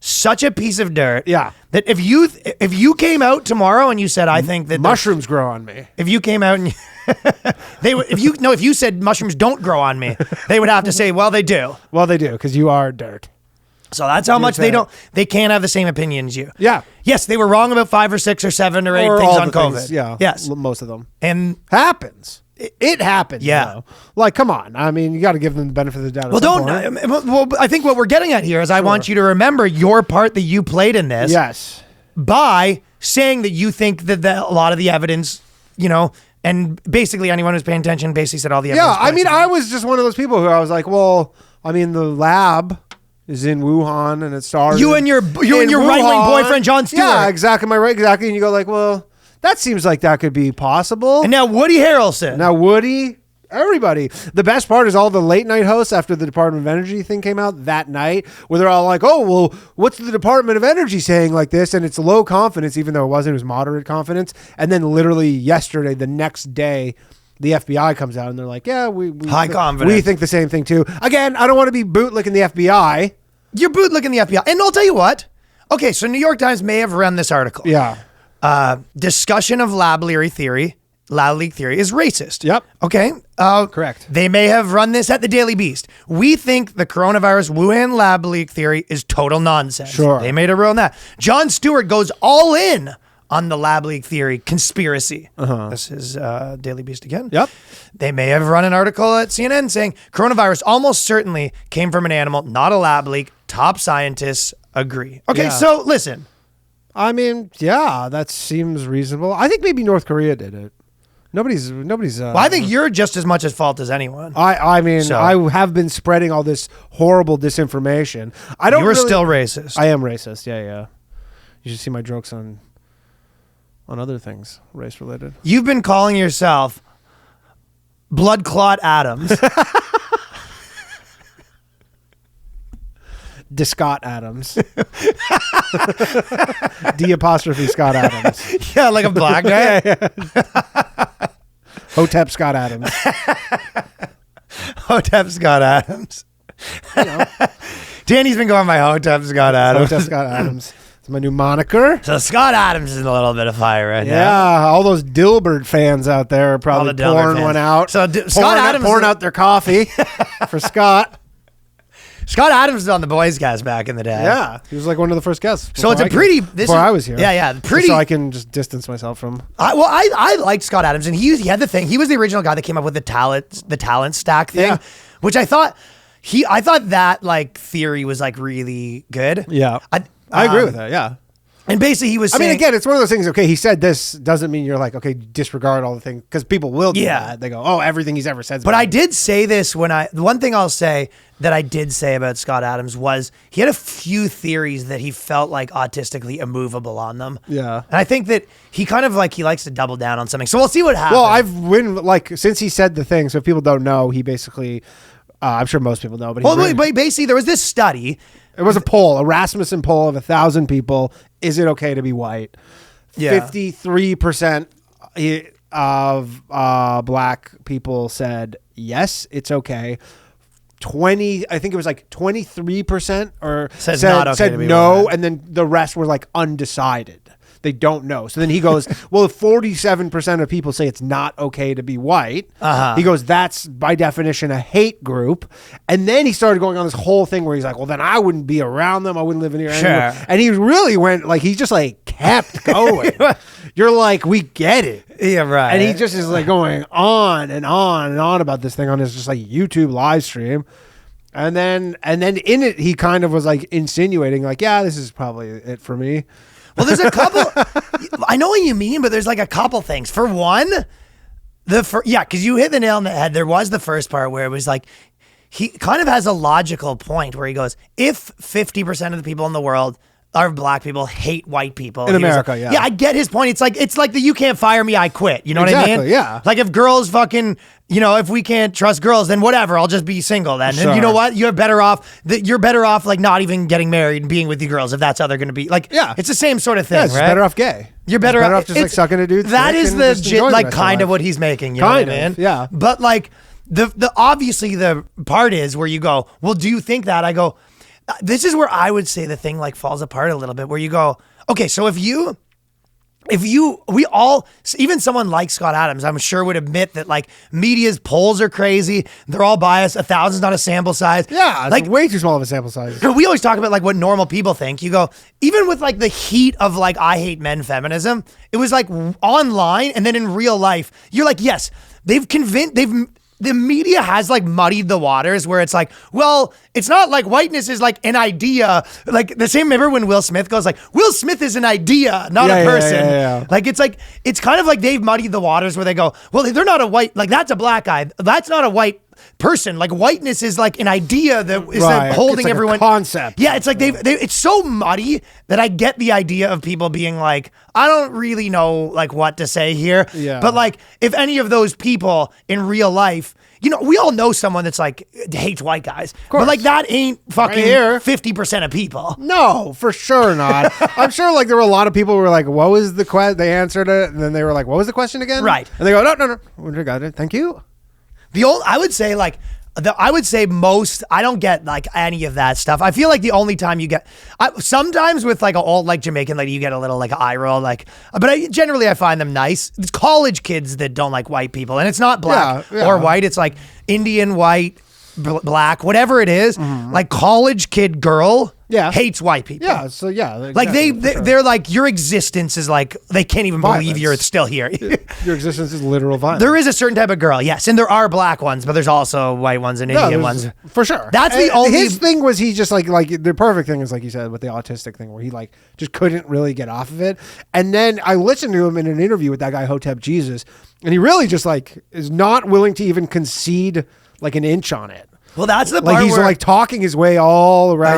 B: such a piece of dirt.
A: Yeah.
B: That if you came out tomorrow and you said, I think that
A: mushrooms grow on me.
B: if you came out and if you said mushrooms don't grow on me, they would have to say, well, they do.
A: Well, they do, because you are dirt.
B: So that's how much they can't have the same opinion as you.
A: Yeah.
B: Yes, they were wrong about 5 or 6 or 7 or 8
A: Or
B: things
A: all
B: on
A: the
B: COVID.
A: things, yeah.
B: Yes.
A: Most of them.
B: And
A: Happens. It happens.
B: Yeah.
A: Though. Like, come on. I mean, you got to give them the benefit of the doubt.
B: well, I think what we're getting at here is I want you to remember your part that you played in this.
A: Yes.
B: By saying that you think that a lot of the evidence, and basically anyone who's paying attention basically said all the evidence.
A: Yeah, I mean, I was just one of those people who I was like, well, I mean, the lab is in Wuhan and it started.
B: You and your right-wing boyfriend, Jon Stewart.
A: Yeah, exactly. Exactly. And you go like, well, that seems like that could be possible.
B: And now Woody Harrelson.
A: Everybody. The best part is all the late night hosts after the Department of Energy thing came out that night, where they're all like, oh, well, what's the Department of Energy saying like this? And it's low confidence, even though it was moderate confidence. And then literally yesterday, the next day, the FBI comes out and they're like, yeah, we
B: high confidence.
A: We think the same thing too. Again, I don't want to be bootlicking the FBI.
B: You're bootlicking the FBI. And I'll tell you what. Okay, so New York Times may have run this article.
A: Yeah.
B: Discussion of lab leak theory is racist.
A: Yep.
B: Okay.
A: Correct.
B: They may have run this at the Daily Beast. We think the coronavirus Wuhan lab leak theory is total nonsense.
A: Sure.
B: They made a run on that. Jon Stewart goes all in on the lab leak theory conspiracy. This is Daily Beast again.
A: Yep.
B: They may have run an article at CNN saying coronavirus almost certainly came from an animal, not a lab leak. Top scientists agree. Okay, so listen.
A: I mean, yeah, that seems reasonable. I think maybe North Korea did it. Nobody's.
B: Well, I think you're just as much at fault as anyone.
A: I mean, I have been spreading all this horrible disinformation.
B: You were still racist.
A: I am racist. Yeah. You should see my jokes on other things, race related.
B: You've been calling yourself Blood Clot Adams.
A: Scott Adams. D apostrophe Scott Adams.
B: Yeah, like a black guy.
A: Yeah. Hotep Scott Adams.
B: Hotep Scott Adams. Danny's been going by Hotep Scott Adams.
A: Hotep Scott Adams. It's my new moniker.
B: So Scott Adams is in a little bit of fire right now.
A: Yeah, all those Dilbert fans out there are probably pouring one out.
B: So Scott Adams
A: pouring out their coffee for Scott.
B: Scott Adams was on the BOYSCAST back in the day.
A: Yeah, he was like one of the first guests.
B: So it's before
A: I was here.
B: Yeah, pretty.
A: So I can just distance myself from.
B: I liked Scott Adams, and he had the thing. He was the original guy that came up with the talent stack thing, which I thought that like theory was like really good.
A: Yeah, I agree with that. Yeah.
B: And basically he was saying...
A: I mean, again, it's one of those things, okay, he said this doesn't mean you're like, okay, disregard all the things, because people will do that. They go, oh, everything he's ever said.
B: But I did say this the one thing I'll say that I did say about Scott Adams was he had a few theories that he felt like autistically immovable on them.
A: Yeah.
B: And I think that he kind of like, he likes to double down on something. So we'll see what happens.
A: Well, since he said the thing, so if people don't know, he basically, I'm sure most people know, but
B: basically there was this study.
A: It was a poll, a Rasmussen poll of 1,000 people. Is it okay to be white?
B: Yeah.
A: 53% of black people said yes, it's okay. I think it was like 23% or said no, and then the rest were like undecided. They don't know. So then he goes, well, if 47% of people say it's not okay to be white, he goes, that's by definition a hate group. And then he started going on this whole thing where he's like, well, then I wouldn't be around them. I wouldn't live in here anymore. And he really went, like, he just like kept going. You're like, we get it.
B: Yeah, right.
A: And he just is like going on and on and on about this thing on his just like YouTube live stream. And then in it, he kind of was like insinuating like, yeah, this is probably it for me.
B: Well, there's a couple. I know what you mean, but there's like a couple things. For one, because you hit the nail on the head. There was the first part where it was like, he kind of has a logical point where he goes, if 50% of the people in the world are black people hate white people
A: in America, yeah,
B: I get his point. It's like the you can't fire me, I quit. You know what I mean?
A: Yeah.
B: Like if girls fucking, if we can't trust girls, then whatever, I'll just be single then.
A: Sure.
B: And you know what? You're better off like not even getting married and being with your girls if that's how they're going to be. Like,
A: yeah,
B: it's the same sort of thing,
A: right? You're better off gay.
B: You're better off
A: just like sucking a dude's
B: That is the kind of
A: life.
B: what he's making. You know what I mean?
A: Yeah.
B: But like the obviously the part is where you go, well, do you think that? I go, this is where I would say the thing like falls apart a little bit, where you go, okay, so we all, even someone like Scott Adams, I'm sure would admit that like media's polls are crazy. They're all biased. 1,000's not a sample size.
A: Yeah,
B: like
A: it's way too small of a sample size.
B: we always talk about like what normal people think. You go, even with like the heat of like I hate men feminism, it was like online and then in real life, you're like, yes, the media has like muddied the waters where it's like, well, it's not like whiteness is like an idea. Like the same, remember when Will Smith goes like, Will Smith is an idea, not a person.
A: Yeah.
B: Like, it's kind of like they've muddied the waters where they go, well, they're not a white, like that's a black guy. That's not a white person. Like whiteness is like an idea that is holding
A: it's like
B: everyone.
A: a concept.
B: Yeah, it's like it's so muddy that I get the idea of people being like, I don't really know like what to say here.
A: Yeah.
B: But like if any of those people in real life, you know, we all know someone that's like hates white guys. But like that ain't fucking 50% of people.
A: No, for sure not. I'm sure like there were a lot of people who were like, what was the question? They answered it. And then they were like, what was the question again?
B: Right.
A: And they go, no. We got it. Thank you.
B: I would say like, most, I don't get like any of that stuff. I feel like the only time you get, sometimes with like an old like Jamaican lady, you get a little like eye roll, like, but generally I find them nice. It's college kids that don't like white people, and it's not black or white. It's like Indian, white, black, whatever it is. Like college kid girl hates white people.
A: Yeah. So yeah.
B: Like they're like, your existence is like, they can't even believe you're still here.
A: Your existence is literal violence.
B: There is a certain type of girl, yes, and there are black ones, but there's also white ones and Indian ones.
A: For sure.
B: That's the only...
A: His thing was he just like the perfect thing is like you said with the autistic thing where he like just couldn't really get off of it. And then I listened to him in an interview with that guy Hotep Jesus, and he really just like is not willing to even concede like an inch on it.
B: Well, that's the part
A: like he's
B: where,
A: like talking his way all around,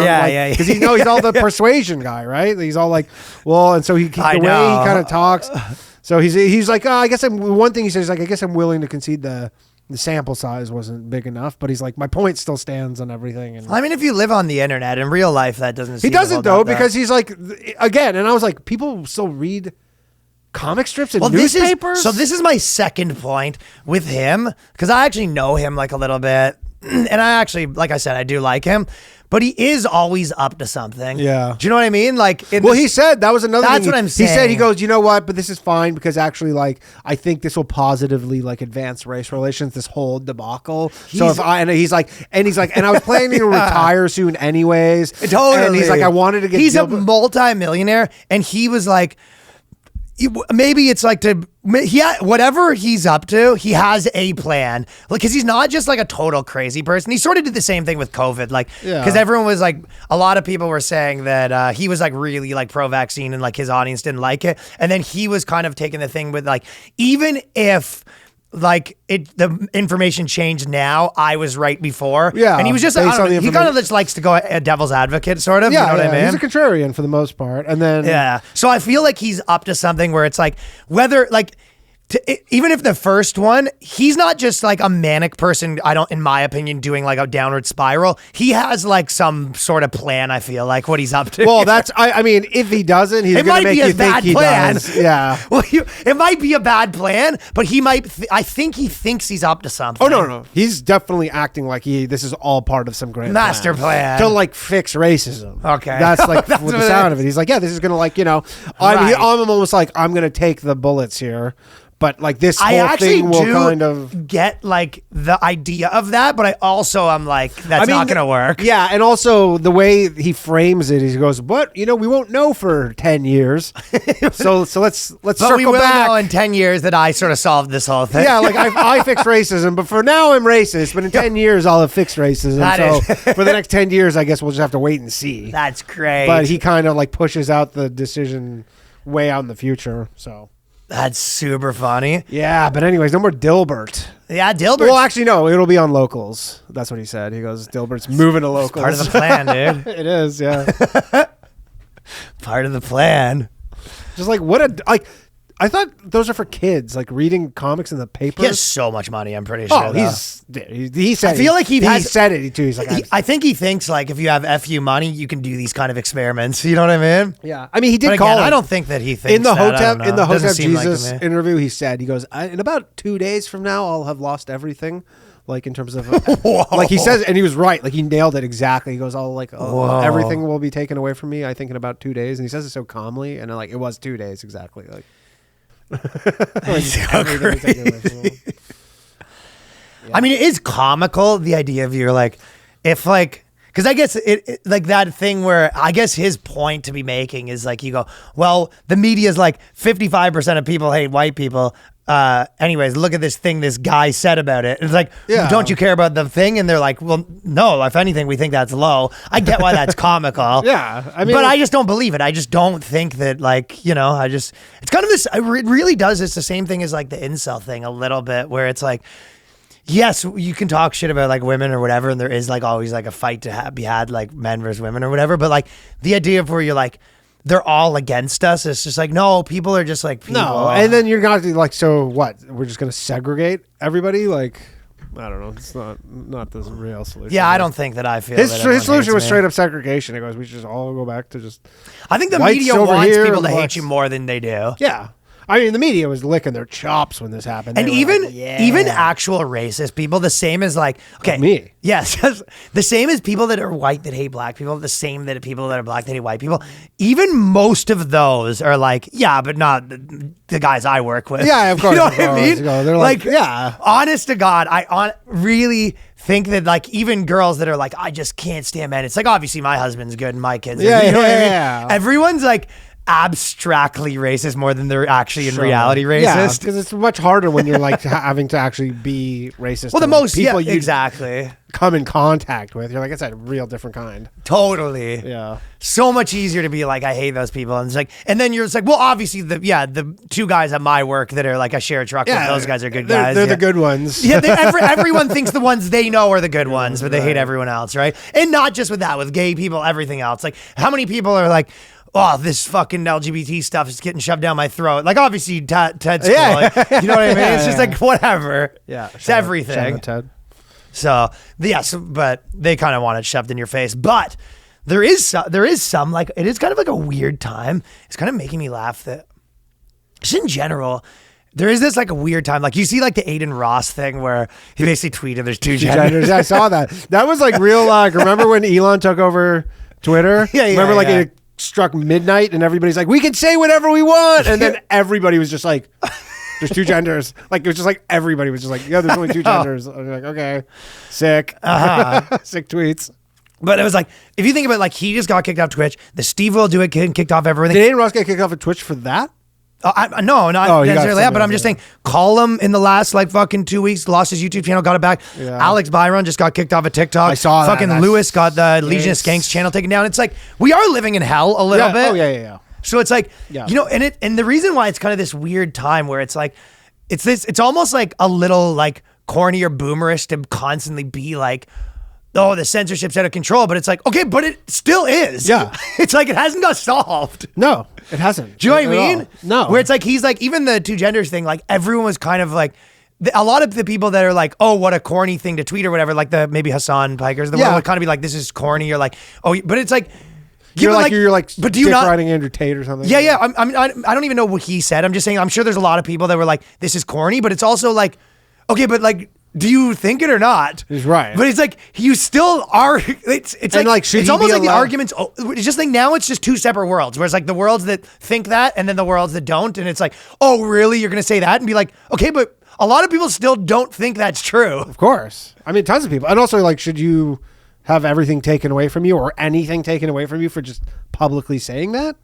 A: because
B: yeah.
A: he's all the persuasion guy, right? He's all like, well, and so the way he kind of talks. So he's like, I guess one thing he says is like, I guess I'm willing to concede the sample size wasn't big enough, but he's like, my point still stands on everything. And
B: I mean, if you live on the internet in real life, that doesn't.
A: He doesn't though, because he's like, again, and I was like, people still read comic strips and newspapers.
B: This is my second point with him, because I actually know him like a little bit. And I actually, like I said, I do like him, but he is always up to something.
A: Yeah.
B: Do you know what I mean? Like,
A: he said that was another thing.
B: That's what I'm saying.
A: He said, he goes, you know what? But this is fine because actually, like, I think this will positively like advance race relations. This whole debacle. And I was planning to retire soon, anyways.
B: Totally.
A: And he's like, I wanted to get.
B: He's a multi-millionaire, and he was like, maybe it's like whatever he's up to, he has a plan. Like, because he's not just like a total crazy person. He sort of did the same thing with COVID, like, because everyone was like, a lot of people were saying that he was like really like pro-vaccine and like his audience didn't like it, and then he was kind of taking the thing with like, even if like the information changed now, I was right before. Yeah. And he was just, he kind of just likes to go a devil's advocate, sort of.
A: Yeah,
B: you know what I mean?
A: He's a contrarian for the most part. And then.
B: Yeah. So I feel like he's up to something where it's like, whether like, even if the first one, he's not just like a manic person, in my opinion, doing like a downward spiral. He has like some sort of plan, I feel like, what he's up to.
A: Well, I mean, if he doesn't, he's going to make you think he does. Yeah.
B: Well, it might be a bad plan, but I think he thinks he's up to something.
A: Oh, no. He's definitely acting like this is all part of some grand
B: master plan.
A: To like fix racism.
B: Okay.
A: That's like the sound of it. He's like, yeah, this is going to like, I'm almost like, I'm going to take the bullets here. But like this whole thing will kind of
B: get like the idea of that, but I also am like, that's not going to work.
A: Yeah, and also the way he frames it, he goes, "But we won't know for 10 years, so let's
B: but
A: circle
B: we will
A: back
B: know in 10 years that I sort of solved this whole thing."
A: Yeah, like I fixed racism, but for now I'm racist. But in 10 years I'll have fixed racism. For the next 10 years, I guess we'll just have to wait and see.
B: That's great.
A: But he kind of like pushes out the decision way out in the future. So.
B: That's super funny.
A: Yeah, but anyways, no more Dilbert.
B: Yeah, Dilbert.
A: Well, actually, no, it'll be on locals. That's what he said. He goes, Dilbert's moving to locals.
B: Part of the plan, dude.
A: It is, yeah.
B: Part of the plan.
A: Just like, I thought those are for kids, like reading comics in the paper.
B: He has so much money, I'm pretty sure.
A: Oh, he said
B: I feel like he
A: said it too. He's like,
B: I think he thinks like if you have FU money, you can do these kind of experiments. You know what I mean?
A: Yeah. I mean, he did
B: but
A: call
B: again,
A: it.
B: I don't think that he thinks
A: in the
B: Hotep
A: Jesus interview, he said, he goes, in about 2 days from now, I'll have lost everything. like in terms of like he says, and he was right. Like he nailed it exactly. He goes, everything will be taken away from me, I think, in about 2 days. And he says it so calmly, and like it was 2 days exactly. Like, everything was taken away from him.
B: I mean, it is comical, the idea of you're like, if like, because I guess it like that thing where I guess his point to be making is like, you go, well, the media is like 55% of people hate white people. Anyways, look at this thing this guy said about it. It's like, don't you care about the thing? And they're like, well, no, if anything, we think that's low. I get why that's comical.
A: Yeah. I mean,
B: but I just don't believe it. I just don't think that, like, it's kind of this, it really does. It's the same thing as like the incel thing a little bit, where it's like, yes, you can talk shit about like women or whatever, and there is like always like a fight to be had, like men versus women or whatever. But like the idea of where you're like, they're all against us. It's just like, no, people are just like people.
A: No, and then you're not like, so what? We're just gonna segregate everybody? Like, I don't know. It's not the real solution.
B: Yeah, I don't think that I feel
A: his
B: that
A: solution was straight up segregation. It goes, we should just all go back to just.
B: I think the
A: whites
B: media
A: over
B: wants
A: here,
B: people to hate
A: blacks.
B: you more than they do.
A: Yeah. I mean, the media was licking their chops when this happened.
B: And
A: They were like,
B: even actual racist people, the same as like, okay.
A: Me.
B: Yes. The same as people that are white that hate black people, the same that people that are black that hate white people. Even most of those are like, yeah, but not the guys I work with.
A: Yeah, of course.
B: You know what I mean?
A: They're like, yeah.
B: Honest to God, I really think that like even girls that are like, I just can't stand men. It's like, obviously my husband's good and my kids are, you know what I mean?
A: Yeah.
B: Everyone's like, abstractly racist more than they're actually in reality racist.
A: Yeah, because it's much harder when you're like having to actually be racist.
B: Well, the
A: to
B: most
A: people
B: you exactly
A: come in contact with. You're like, it's a real different kind.
B: Totally.
A: Yeah.
B: So much easier to be like, I hate those people, and it's like, and then you're just like, well, obviously the two guys at my work that are like I share a truck with, those guys are good guys.
A: They're the good ones.
B: Yeah, everyone thinks the ones they know are the good ones, but they hate everyone else, right? And not just with that, with gay people, everything else. Like, how many people are like, oh, this fucking LGBT stuff is getting shoved down my throat. Like, obviously, Ted's cool. Like, you know what I mean? It's just like, whatever.
A: Yeah.
B: It's everything.
A: Shout out Ted.
B: So, yes, but they kind of want it shoved in your face. But there is some, like, it is kind of like a weird time. It's kind of making me laugh that, just in general, there is this like a weird time. Like, you see like the Aiden Ross thing where he basically tweeted there's two genders.
A: I saw that. That was like real, like, remember when Elon took over Twitter?
B: Yeah.
A: Remember, like, it struck midnight and everybody's like, we can say whatever we want, and then everybody was just like, there's two genders. Like, it was just like everybody was just like, yeah, there's only two genders. I'm like, okay, sick. Sick tweets.
B: But it was like, if you think about it, like, he just got kicked off Twitch, the Steve will do it kicked off everything.
A: Did Aiden Ross get kicked off of Twitch for that?
B: No, not necessarily that, but I'm just saying, Colum in the last like fucking 2 weeks lost his YouTube channel, got it back.
A: Yeah.
B: Alex Byron just got kicked off of TikTok.
A: I saw that.
B: Fucking Lewis got the Legion of Skanks channel taken down. It's like, we are living in hell a little bit.
A: Oh yeah.
B: So it's like, you know, and the reason why it's kind of this weird time where it's like, it's almost like a little like corny or boomerish to constantly be like, oh, the censorship's out of control, but it's like, okay, but it still is.
A: Yeah.
B: It's like, it hasn't got solved.
A: No, it hasn't.
B: Do you know what I mean?
A: No.
B: Where it's like, he's like, even the two genders thing, like, everyone was kind of like, a lot of the people that are like, oh, what a corny thing to tweet or whatever, like maybe Hassan Pikers, the one would kind of be like, this is corny, or like, oh, but it's like,
A: you're like,
B: but do you not
A: riding Andrew Tate or something?
B: Yeah. I don't even know what he said. I'm just saying, I'm sure there's a lot of people that were like, this is corny, but it's also like, okay, but like, do you think it or not?
A: He's right.
B: But it's like, you still are, it's like
A: should
B: it's
A: he
B: almost
A: be
B: like the
A: allowed-
B: arguments, it's just like now it's just two separate worlds, where it's like the worlds that think that and then the worlds that don't. And it's like, oh, really? You're going to say that? And be like, okay, but a lot of people still don't think that's true.
A: Of course. I mean, tons of people. And also, like, should you have everything taken away from you or anything taken away from you for just publicly saying that?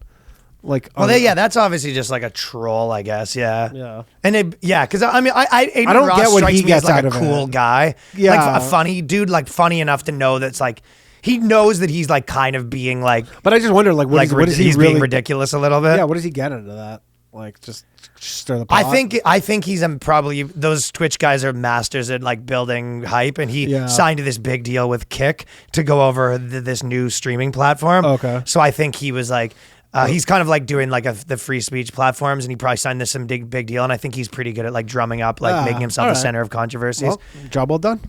A: Like,
B: well, that's obviously just like a troll, I guess. Yeah. And because I mean, I
A: don't
B: Ross
A: get what
B: strikes
A: he
B: me
A: gets
B: as like
A: out
B: a
A: of
B: cool
A: it.
B: guy.
A: Yeah.
B: Like a funny dude, like funny enough to know that's like, he knows that he's like kind of being like,
A: but I just wonder, like, what is he
B: he's
A: really,
B: being ridiculous a little bit.
A: Yeah, what does he get into that? Like, just stir the pot?
B: I think he's probably, those Twitch guys are masters at like building hype, and he signed to this big deal with Kick to go over this new streaming platform.
A: Okay.
B: So I think he was like, he's kind of like doing like the free speech platforms, and he probably signed this some big deal. And I think he's pretty good at like drumming up, like making himself the center of controversies.
A: Well, job well done.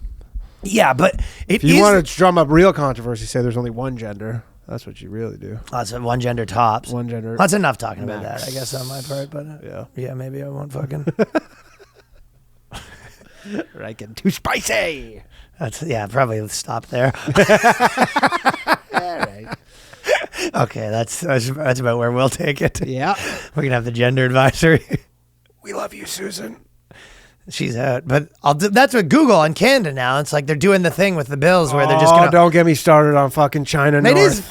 B: Yeah, but
A: if you want to drum up real controversy, say there's only one gender. That's what you really do.
B: That's one gender tops.
A: One gender.
B: That's enough talking about that, I guess, on my part. But yeah, maybe I won't fucking.
A: Right, getting too spicy.
B: Probably stop there.
A: All right.
B: Okay, that's about where we'll take it.
A: Yeah.
B: We're gonna have the gender advisory.
A: We love you, Susan.
B: She's out, but that's what Google in Canada now. It's like they're doing the thing with the bills where they're just gonna.
A: Don't get me started on fucking China North.
B: It is,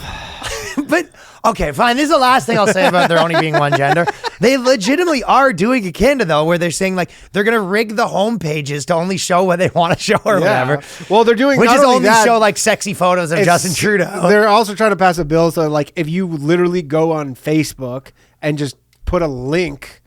B: but okay, fine. This is the last thing I'll say about there only being one gender. They legitimately are doing in Canada though, where they're saying like they're gonna rig the home pages to only show what they want to show or whatever.
A: Well, they're doing
B: which
A: not
B: is
A: only
B: only
A: that,
B: show like sexy photos of Justin Trudeau.
A: They're also trying to pass a bill so like if you literally go on Facebook and just put a link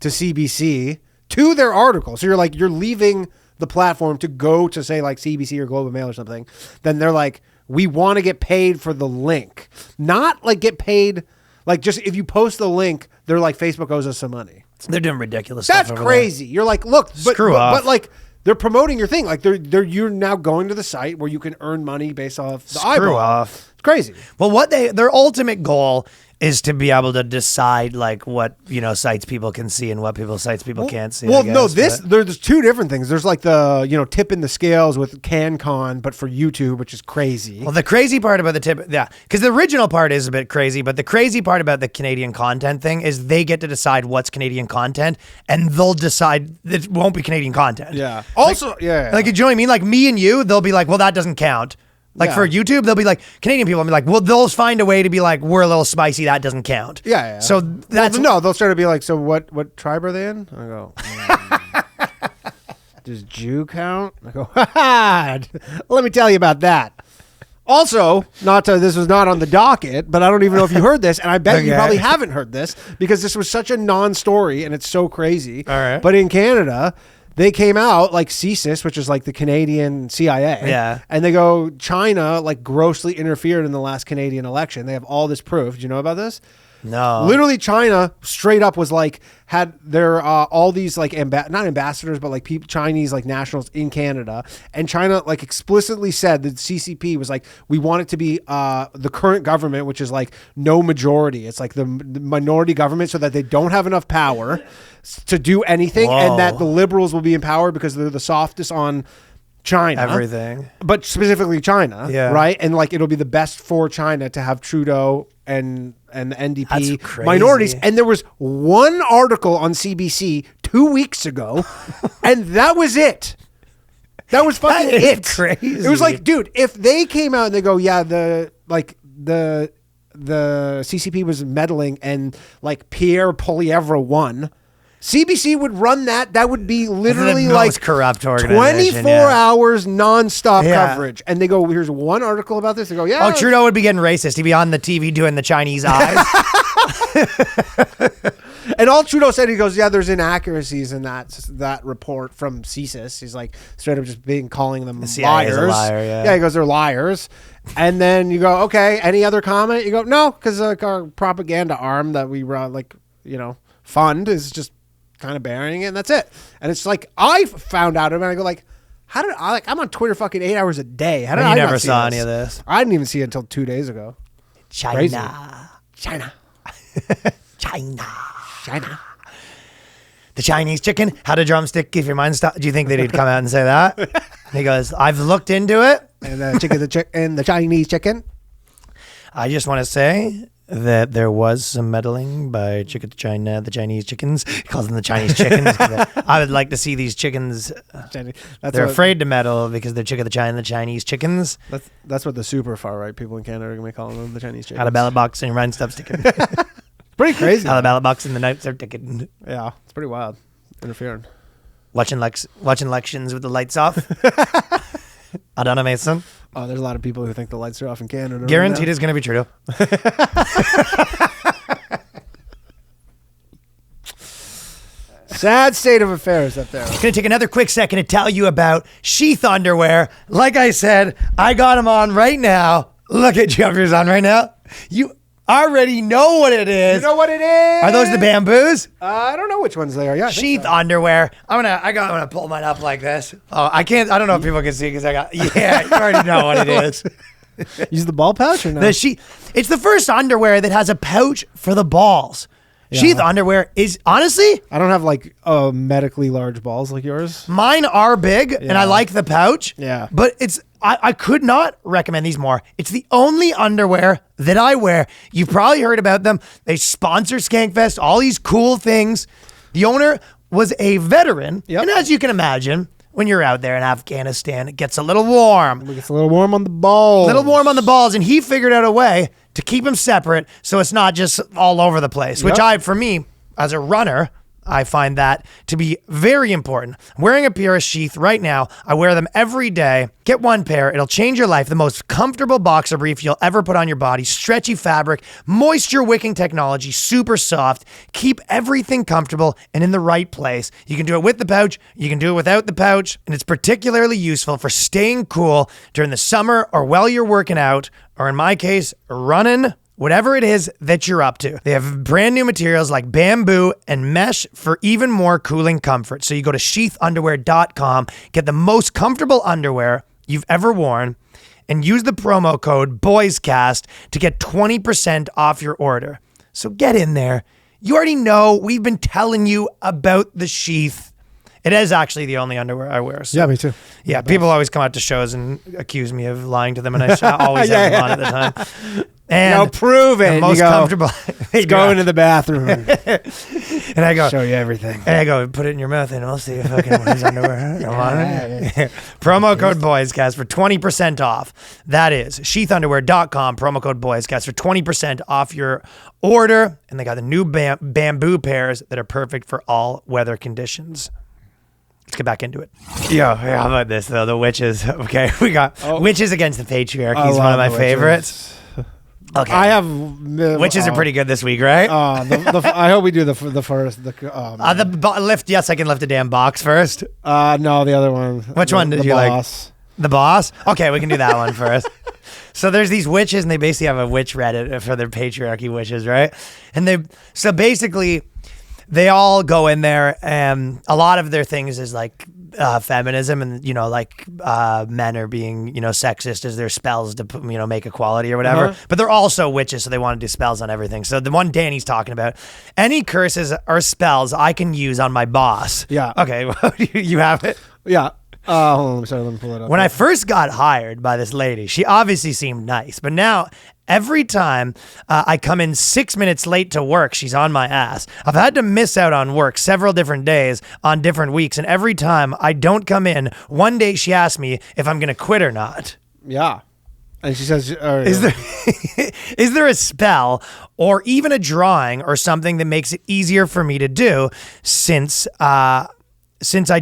A: to CBC to their article, so you're leaving the platform to go to say like CBC or Globe and Mail or something, then they're like, we want to get paid for the link, not like get paid like just if you post the link, they're like Facebook owes us some money.
B: They're doing ridiculous
A: That's
B: stuff. That's
A: crazy. You're like, look,
B: Screw off.
A: But like they're promoting your thing. Like you're now going to the site where you can earn money based off the eyeball.
B: Screw off.
A: It's crazy.
B: Well, their ultimate goal is to be able to decide like what sites people can see and what sites people can't see.
A: Well, there's two different things. There's like the tip in the scales with CanCon, but for YouTube, which is crazy.
B: Well, the crazy part about the tip, because the original part is a bit crazy, but the crazy part about the Canadian content thing is they get to decide what's Canadian content, and they'll decide it won't be Canadian content.
A: Yeah. Also,
B: like, do you know what I mean? Like me and you, they'll be like, well, that doesn't count. Like for YouTube, they'll be like, Canadian people will be like, well, they'll find a way to be like, we're a little spicy, that doesn't count.
A: Yeah.
B: So that's
A: they'll start to be like, so what tribe are they in? I go, does Jew count? I go, let me tell you about that. Also, this was not on the docket, but I don't even know if you heard this, and I bet you probably haven't heard this because this was such a non-story and it's so crazy.
B: All right.
A: But in Canada, they came out like CSIS, which is like the Canadian CIA.
B: Yeah.
A: And they go, China like grossly interfered in the last Canadian election. They have all this proof. Do you know about this?
B: No.
A: Literally, China straight up was like, had their all these like not ambassadors, but like Chinese like nationals in Canada, and China like explicitly said that CCP was like, we want it to be the current government, which is like no majority. It's like the minority government, so that they don't have enough power to do anything, and that the liberals will be in power because they're the softest on China,
B: everything,
A: but specifically China, right? And like it'll be the best for China to have Trudeau and the NDP minorities. And there was one article on CBC 2 weeks ago, and that was it. That was fucking it.
B: Crazy.
A: It was like, dude, if they came out and they go, yeah, the CCP was meddling and like Pierre Poilievre won, CBC would run that. That would be literally
B: the
A: like
B: most corrupt organization,
A: 24 hours nonstop coverage. And they go, here's one article about this. They go, yeah.
B: Oh, Trudeau would be getting racist. He'd be on the TV doing the Chinese eyes.
A: And all Trudeau said, he goes, yeah, there's inaccuracies in that report from CSIS. He's like straight up just calling them liars.
B: A liar,
A: yeah, he goes, they're liars. And then you go, okay, any other comment? You go, no, because like our propaganda arm that we fund is just kind of burying it, and that's it. And it's like I found out about it, and I go like, how did I I'm on Twitter fucking 8 hours a day. How did I
B: never
A: not see
B: saw
A: this?
B: any of this?
A: I didn't even see it until 2 days ago.
B: China.
A: Crazy.
B: China. The Chinese chicken had a drumstick. If your mind stop, do you think they'd come out and say that? And he goes, I've looked into it.
A: And the Chinese chicken.
B: I just want to say that there was some meddling by the Chinese chickens. He calls them the Chinese chickens. I would like to see these chickens. They're afraid to meddle because they're the Chinese chickens.
A: That's what the super far right people in Canada are going to be calling them, the Chinese chickens.
B: Out of ballot box and Ryan stops ticking.
A: Pretty crazy.
B: Out of ballot box and the nights are ticking.
A: Yeah, it's pretty wild. Interfering.
B: Watching elections with the lights off. I don't know, Mason.
A: Oh, there's a lot of people who think the lights are off in Canada.
B: Guaranteed it's going to be Trudeau.
A: Sad state of affairs up there.
B: I'm going to take another quick second to tell you about sheath underwear. Like I said, I got them on right now. Look at you have yours on right now. You already know what it is.
A: You know what it is?
B: Are those the bamboos?
A: I don't know which ones they are. Yeah,
B: sheath underwear. I'm gonna pull mine up like this. Oh, I can't. I don't know if people can see because I got. Yeah, you already know what it is.
A: Use the ball pouch or no?
B: It's the first underwear that has a pouch for the balls. Sheath underwear is honestly,
A: I don't have like medically large balls like yours.
B: mine are big and I like the pouch.
A: Yeah.
B: But I could not recommend these more. It's the only underwear that I wear. You've probably heard about them. They sponsor Skankfest, all these cool things. The owner was a veteran.
A: Yep.
B: And as you can imagine, when you're out there in Afghanistan, it gets a little warm.
A: It gets a little warm on the balls.
B: A little warm on the balls, and he figured out a way to keep them separate so it's not just all over the place, which for me, as a runner, I find that to be very important. I'm wearing a pair of Sheath right now. I wear them every day. Get one pair. It'll change your life. The most comfortable boxer brief you'll ever put on your body. Stretchy fabric, moisture wicking technology, super soft. Keep everything comfortable and in the right place. You can do it with the pouch. You can do it without the pouch. And it's particularly useful for staying cool during the summer or while you're working out, or in my case, running. Whatever it is that you're up to. They have brand new materials like bamboo and mesh for even more cooling comfort. So you go to sheathunderwear.com, get the most comfortable underwear you've ever worn, and use the promo code BOYSCAST to get 20% off your order. So get in there. You already know we've been telling you about the Sheath. It is actually the only underwear I wear. So.
A: Yeah, me too.
B: Yeah, people always come out to shows and accuse me of lying to them, and I always have them on at the time. And
A: no, prove it.
B: The most comfortable.
A: Go into the bathroom.
B: And I go,
A: show you everything.
B: And I go, put it in your mouth and we'll see if I can wear his underwear. Promo code BOYSCAST for 20% off. That is sheathunderwear.com, promo code BOYSCAST for 20% off your order. And they got the new bamboo pairs that are perfect for all weather conditions. Let's get back into it. Yo, how about this though? The witches. Okay, we got Witches Against the Patriarchy is one of my favorites. Okay,
A: I have
B: witches are pretty good this week, right?
A: I hope we do the first.
B: Lift. Yes, I can lift a damn box first.
A: No, the other one.
B: Which one did you
A: boss.
B: like? The boss. Okay, we can do that one first. So there's these witches, and they basically have a witch Reddit for their patriarchy witches, right? And basically. They all go in there, and a lot of their things is like feminism, and like men are being sexist as their spells to make equality or whatever. But they're also witches, so they want to do spells on everything. So the one Danny's talking about, any curses or spells I can use on my boss.
A: Yeah.
B: Okay, you have it.
A: Yeah. Hold on, let me pull it up.
B: When I first got hired by this lady, she obviously seemed nice, but now every time I come in 6 minutes late to work, she's on my ass. I've had to miss out on work several different days on different weeks, and every time I don't come in, one day she asks me if I'm going to quit or not.
A: Yeah. And she says,
B: is there a spell or even a drawing or something that makes it easier for me to do since I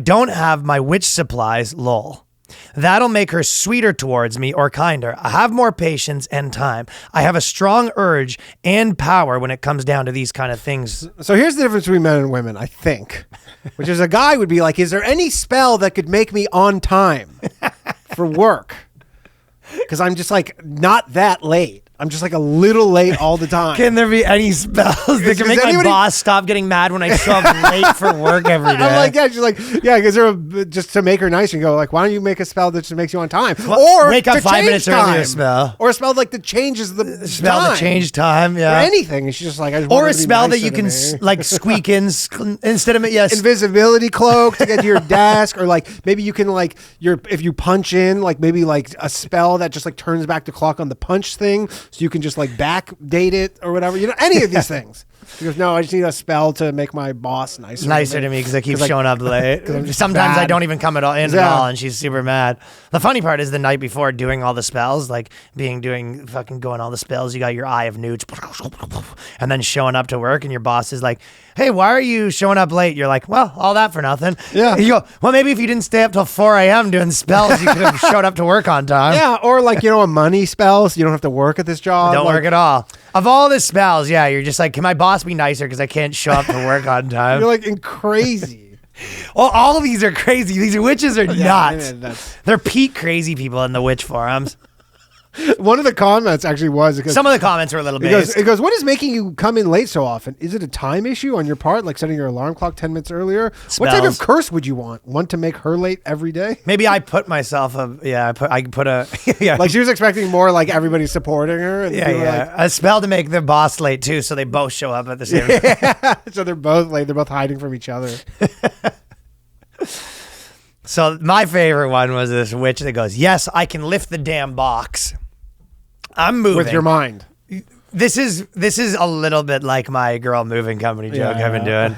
B: don't have my witch supplies, lol. That'll make her sweeter towards me or kinder. I have more patience and time. I have a strong urge and power when it comes down to these kind of things.
A: So here's the difference between men and women, I think. Which is a guy would be like, is there any spell that could make me on time for work? Because I'm just like not that late. I'm just like a little late all the time.
B: Can there be any spells that can make my boss stop getting mad when I show up late for work every day?
A: I'm like, yeah, she's like, yeah, because just to make her nice and go like, why don't you make a spell that just makes you on time?
B: Well, or wake up 5 minutes earlier spell.
A: Or a spell like that changes the
B: spell
A: time.
B: that change time, yeah.
A: Or anything. And she's just like, I just
B: or
A: want
B: a spell that you can like squeak in instead of
A: invisibility cloak to get to your desk, or like maybe you can like if you punch in like maybe like a spell that just like turns back the clock on the punch thing, so you can just like backdate it or whatever, any of these things. He goes, no, I just need a spell to make my boss nicer
B: to me because I keep showing up late. Sometimes bad. I don't even come at all at all, and she's super mad. The funny part is the night before doing all the spells, like going all the spells. You got your Eye of Newts, and then showing up to work, and your boss is like, "Hey, why are you showing up late?" You're like, "Well, all that for nothing."
A: Yeah.
B: You go, "Well, maybe if you didn't stay up till 4 a.m. doing spells, you could have showed up to work on time."
A: Yeah, or like a money spell, so you don't have to work at this job.
B: Don't work at all. Of all the spells, yeah, you're just like, can my boss be nicer because I can't show up to work on time?
A: You're like crazy.
B: Well, all of these are crazy. These witches are nuts. They're peak crazy people in the witch forums.
A: One of the comments actually was because
B: Some of the comments were a little
A: it
B: bit.
A: goes, what is making you come in late so often? Is it a time issue on your part, like setting your alarm clock 10 minutes earlier? What type of
B: Spells.
A: curse would you want? Want to make her late every day?
B: Maybe I put myself I put a yeah.
A: Like she was expecting more like everybody supporting her. And
B: Yeah,
A: you were
B: yeah. A spell to make the boss late too, so they both show up at the same time.
A: Like, so they're both hiding from each other.
B: So my favorite one was this witch that goes, "Yes, I can lift the damn box. I'm moving
A: With your mind.
B: This is a little bit like my girl moving company joke I've been doing.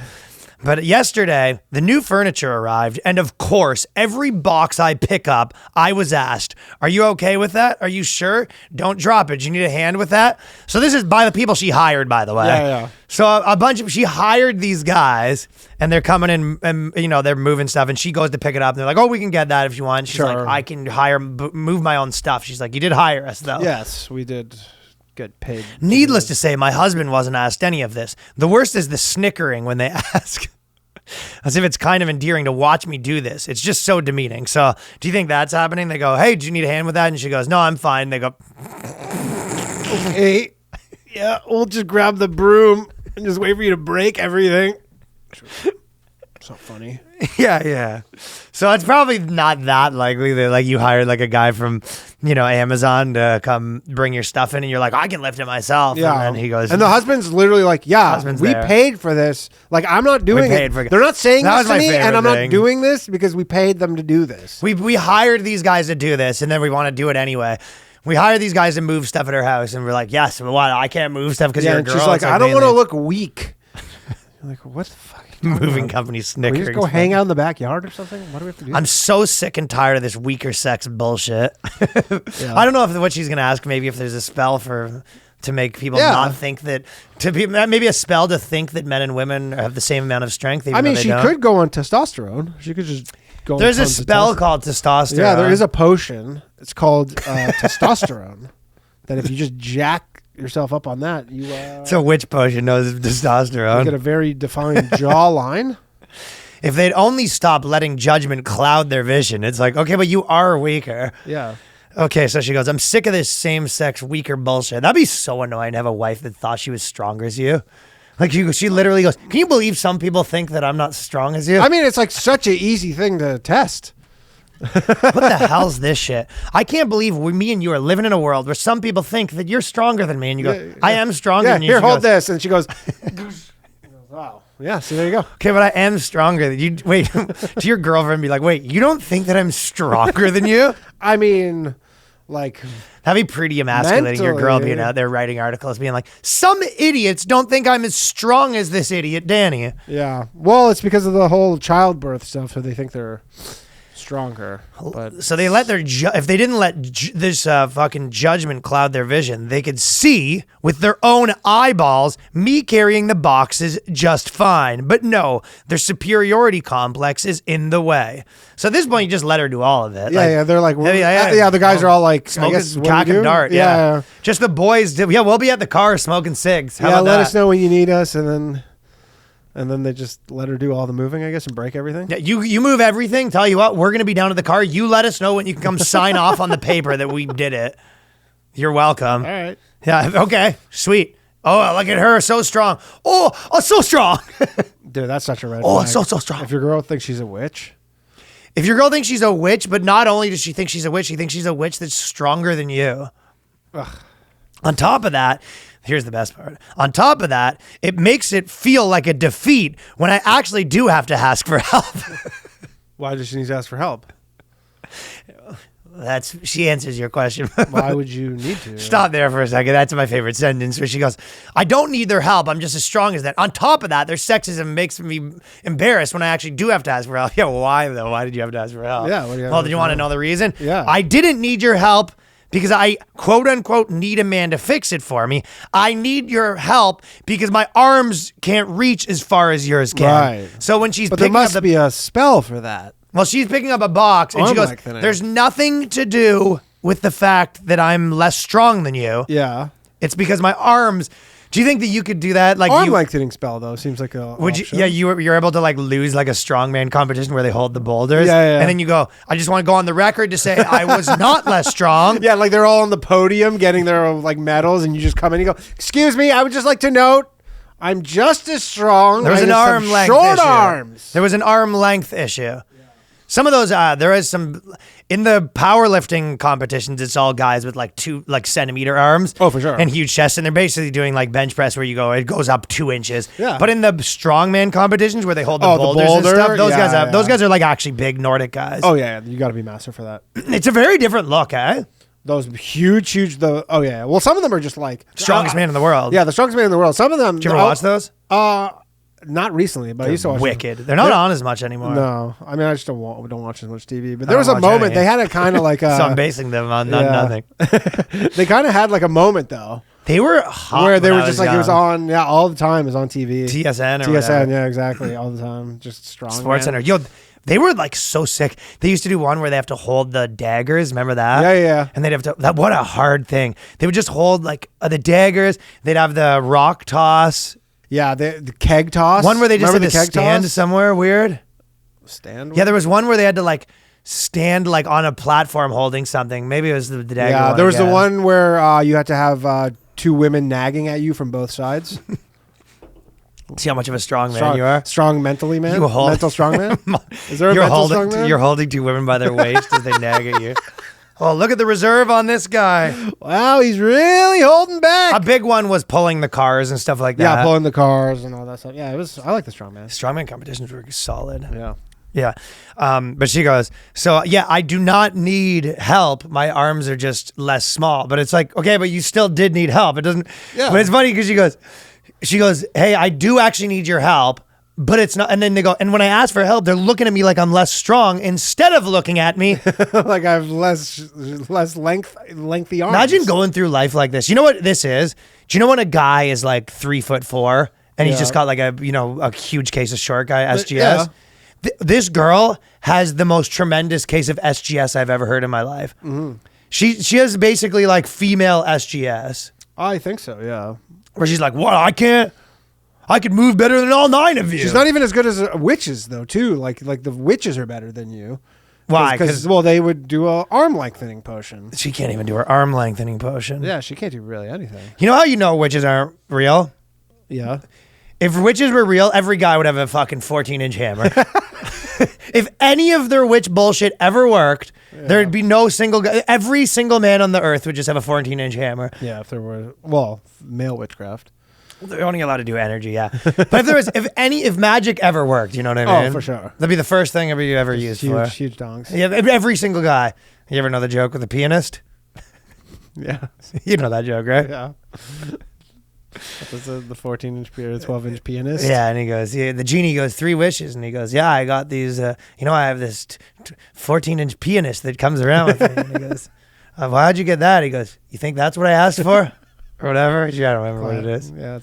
B: But yesterday, the new furniture arrived, and of course, every box I pick up, I was asked, "Are you okay with that? Are you sure? Don't drop it. Do you need a hand with that?" So this is by the people she hired, by the way.
A: Yeah.
B: So she hired these guys, and they're coming in, and they're moving stuff, and she goes to pick it up, and they're like, "Oh, we can get that if you want." She's like, "I can move my own stuff." She's like, "You did hire us, though."
A: Yes, we did get paid.
B: Needless to say, my husband wasn't asked any of this. The worst is the snickering when they ask. As if it's kind of endearing to watch me do this. It's just so demeaning. So, do you think that's happening? They go, "Hey, do you need a hand with that?" And she goes, "No, I'm fine." They go,
A: "Hey, yeah, we'll just grab the broom and just wait for you to break everything." So funny.
B: Yeah. So it's probably not that likely that like you hired like a guy from, Amazon to come bring your stuff in, and you're like, "I can lift it myself."
A: Yeah.
B: And then he goes,
A: and the husband's literally like, "Yeah,
B: Husband's
A: we
B: there.
A: paid for this. Like, I'm not doing it. They're not saying
B: That
A: this
B: was
A: to
B: my
A: me,
B: favorite
A: and I'm
B: thing.
A: not doing this because we paid them to do this."
B: We hired these guys to do this, and then we want to do it anyway. We hired these guys to move stuff at our house, and we're like, "Yes, but why? I can't move stuff because you're a
A: and
B: girl."
A: she's like,
B: It's
A: "I don't want to
B: mainly
A: look weak." You're like, what the fuck? are you talking
B: moving
A: about?
B: company
A: Can we
B: snickering.
A: just go hang out in the backyard or something? What do we have to do?
B: I'm so sick and tired of this weaker sex bullshit. I don't know what she's gonna ask. Maybe if there's a spell to make people not think that maybe a spell to think that men and women have the same amount of strength. Even
A: I mean,
B: though they
A: she
B: don't.
A: could go on testosterone. She could just go.
B: There's
A: on
B: a
A: tons of
B: spell called testosterone.
A: Yeah, there is a potion. It's called testosterone. That if you just jack yourself up on that, you
B: It's a witch potion knows testosterone.
A: get a very defined jawline.
B: If they'd only stop letting judgment cloud their vision, it's like, okay, but you are weaker.
A: Yeah.
B: Okay, so she goes, "I'm sick of this same-sex weaker bullshit." That'd be so annoying to have a wife that thought she was strong as you. Like she literally goes, "Can you believe some people think that I'm not strong as you?"
A: I mean, it's like such an easy thing to test.
B: What the hell's this shit? I can't believe me and you are living in a world where some people think that you're stronger than me, and you go, "I am stronger
A: Yeah,
B: than you."
A: here,
B: She
A: hold
B: goes,
A: this. And she goes, "Wow. Yeah, see, there you go."
B: "Okay, but I am stronger than you." Wait, to your girlfriend, be like, "Wait, you don't think that I'm stronger than you?"
A: I mean, like,
B: That'd be pretty emasculating. Your girl
A: Mentally.
B: being out there writing articles, being like, "Some idiots don't think I'm as strong as this idiot, Danny."
A: yeah. Well, it's because of the whole childbirth stuff, so they think they're stronger. But
B: So they let if they didn't let this fucking judgment cloud their vision, they could see with their own eyeballs me carrying the boxes just fine. But no, their superiority complex is in the way. So at this point, you just let her do all of it.
A: yeah, they're like,
B: yeah.
A: the guys are all like, I
B: Smoking
A: guess, what do
B: cock
A: we
B: and
A: do?
B: dart. Yeah. Just the boys. Yeah, we'll be at the car smoking cigs. How about
A: let
B: that?
A: us know when you need us, and then they just let her do all the moving, I guess, and break everything.
B: Yeah, you move everything. Tell you what, we're gonna be down at the car. You let us know when you can come sign off on the paper that we did it. You're welcome.
A: All right.
B: Yeah. Okay. Sweet. Oh, look at her, so strong. Oh, so strong.
A: Dude, that's such a red
B: Oh,
A: flag.
B: so strong.
A: If your girl thinks she's a witch,
B: If your girl thinks she's a witch, but not only does she think she's a witch, she thinks she's a witch that's stronger than you. On top of that, here's the best part. On top of that, it makes it feel like a defeat when I actually do have to ask for help.
A: why does she need to ask for help?
B: She answers your question.
A: Why would you need to?
B: Stop there for a second. That's my favorite sentence where she goes, "I don't need their help. I'm just as strong as that." On top of that, their sexism makes me embarrassed when I actually do have to ask for help. Yeah, why though? Why did you have to ask for help?
A: Yeah, what do you have
B: well,
A: to
B: do you
A: ask
B: want
A: for
B: to know the reason?
A: Yeah.
B: I didn't need your help because I, quote unquote, need a man to fix it for me. I need your help because my arms can't reach as far as yours can.
A: Right.
B: So when she's
A: But there
B: picking up
A: must be a spell for that.
B: well, she's picking up a box and she
A: Arm
B: goes,
A: lengthening.
B: "There's nothing to do with the fact that I'm less strong than you.
A: Yeah.
B: It's because my arms Do you think that you could do that? Like
A: Arm lengthening spell though seems like a.
B: would you?
A: option.
B: Yeah, you're able to like lose like a strongman competition where they hold the boulders.
A: Yeah.
B: And then you go, I just want to go on the record to say I was not less strong.
A: Yeah, like they're all on the podium getting their like medals, and you just come in and you go, "Excuse me, I would just like to note, I'm just as strong.
B: There was
A: I
B: an
A: just have
B: arm length
A: short
B: issue.
A: arms."
B: There was an arm length issue. Some of those, there is some in the powerlifting competitions. It's all guys with like 2 centimeter arms.
A: Oh, for sure.
B: And huge chests, and they're basically doing like bench press where you go, it goes up 2 inches.
A: Yeah.
B: But in the strongman competitions where they hold the
A: Oh, the
B: boulders and
A: boulder?
B: stuff, those
A: Yeah,
B: those
A: yeah.
B: guys are like actually big Nordic guys.
A: Oh yeah, you got to be master for that.
B: It's a very different look, eh?
A: Those huge. Oh yeah. Well, some of them are just like
B: Strongest man in the world.
A: Yeah, the strongest man in the world. Some of them.
B: Did you ever watch those?
A: Not recently, but I used to watch.
B: Wicked. They're not on as much anymore.
A: No, I mean I just don't watch as much TV. But
B: I
A: there was a
B: don't watch
A: moment
B: any.
A: they had a kind of like.
B: So I'm basing them on nothing.
A: They kind of had like a moment though,
B: They were hot
A: where they
B: when
A: were
B: I
A: just like it was
B: young.
A: on all the time. It was on TV.
B: TSN or
A: TSN,
B: whatever.
A: yeah, exactly, all the time. Just strong.
B: Sports
A: man.
B: Center. Yo, they were like so sick. They used to do one where they have to hold the daggers. Remember that?
A: Yeah.
B: And they'd have to. What a hard thing. They would just hold like the daggers. They'd have the rock toss.
A: Yeah, the keg toss.
B: One where they just
A: Remember
B: had to
A: the keg
B: stand
A: toss?
B: somewhere weird.
A: Stand.
B: Yeah, there was one where they had to like stand like on a platform holding something. Maybe it was the dagger.
A: Yeah,
B: one
A: there was the
B: again.
A: one where you had to have 2 women nagging at you from both sides.
B: See how much of a strong man you are.
A: Strong mentally, man.
B: You hold-
A: Mental strong man. Is there a
B: You're
A: mental
B: holding.
A: strong man?
B: You're holding 2 women by their waist as they nag at you. Oh, look at the reserve on this guy.
A: Wow, he's really holding back.
B: A big one was pulling the cars and stuff like that.
A: Yeah, pulling the cars and all that stuff. Yeah, it was. I like the strong man.
B: Strongman competitions were solid.
A: Yeah.
B: Yeah. But she goes, so yeah, I do not need help. My arms are just less small. But it's like, okay, but you still did need help. It doesn't.
A: Yeah.
B: But it's funny because she goes, hey, I do actually need your help. But it's not. And then they go, and when I ask for help, they're looking at me like I'm less strong instead of looking at me.
A: Like I have less lengthy arms.
B: Imagine going through life like this. You know what this is? Do you know when a guy is like 3'4" and he's
A: Yeah.
B: just got like a huge case of short guy SGS?
A: yeah.
B: This girl has the most tremendous case of SGS I've ever heard in my life.
A: Mm-hmm.
B: She has basically like female SGS
A: I think so. Yeah.
B: where she's like, what? I could move better than all 9 of you.
A: She's not even as good as witches though. Too like the witches are better than you.
B: Why?
A: Because they would do a arm lengthening potion.
B: She can't even do her arm lengthening potion.
A: Yeah, she can't do really anything.
B: You know how you know witches aren't real?
A: Yeah.
B: If witches were real, every guy would have a fucking 14-inch hammer. If any of their witch bullshit ever worked, there'd be no single guy. Every single man on the earth would just have a 14-inch hammer.
A: Yeah, if there were male witchcraft.
B: They're only allowed to do energy, yeah. But if magic ever worked, you know what I mean?
A: Oh, for sure.
B: That'd be the first thing you ever used for.
A: Huge dongs.
B: Yeah, every single guy. You ever know the joke with the pianist?
A: Yeah.
B: You know that joke, right?
A: Yeah. That's the 14-inch pianist, 12-inch pianist.
B: Yeah, and he goes, the genie goes, 3 wishes. And he goes, yeah, I got these, I have this 14-inch pianist that comes around with me. And he goes, how'd you get that? He goes, you think that's what I asked for? Or whatever. I don't remember what it is.
A: Yeah,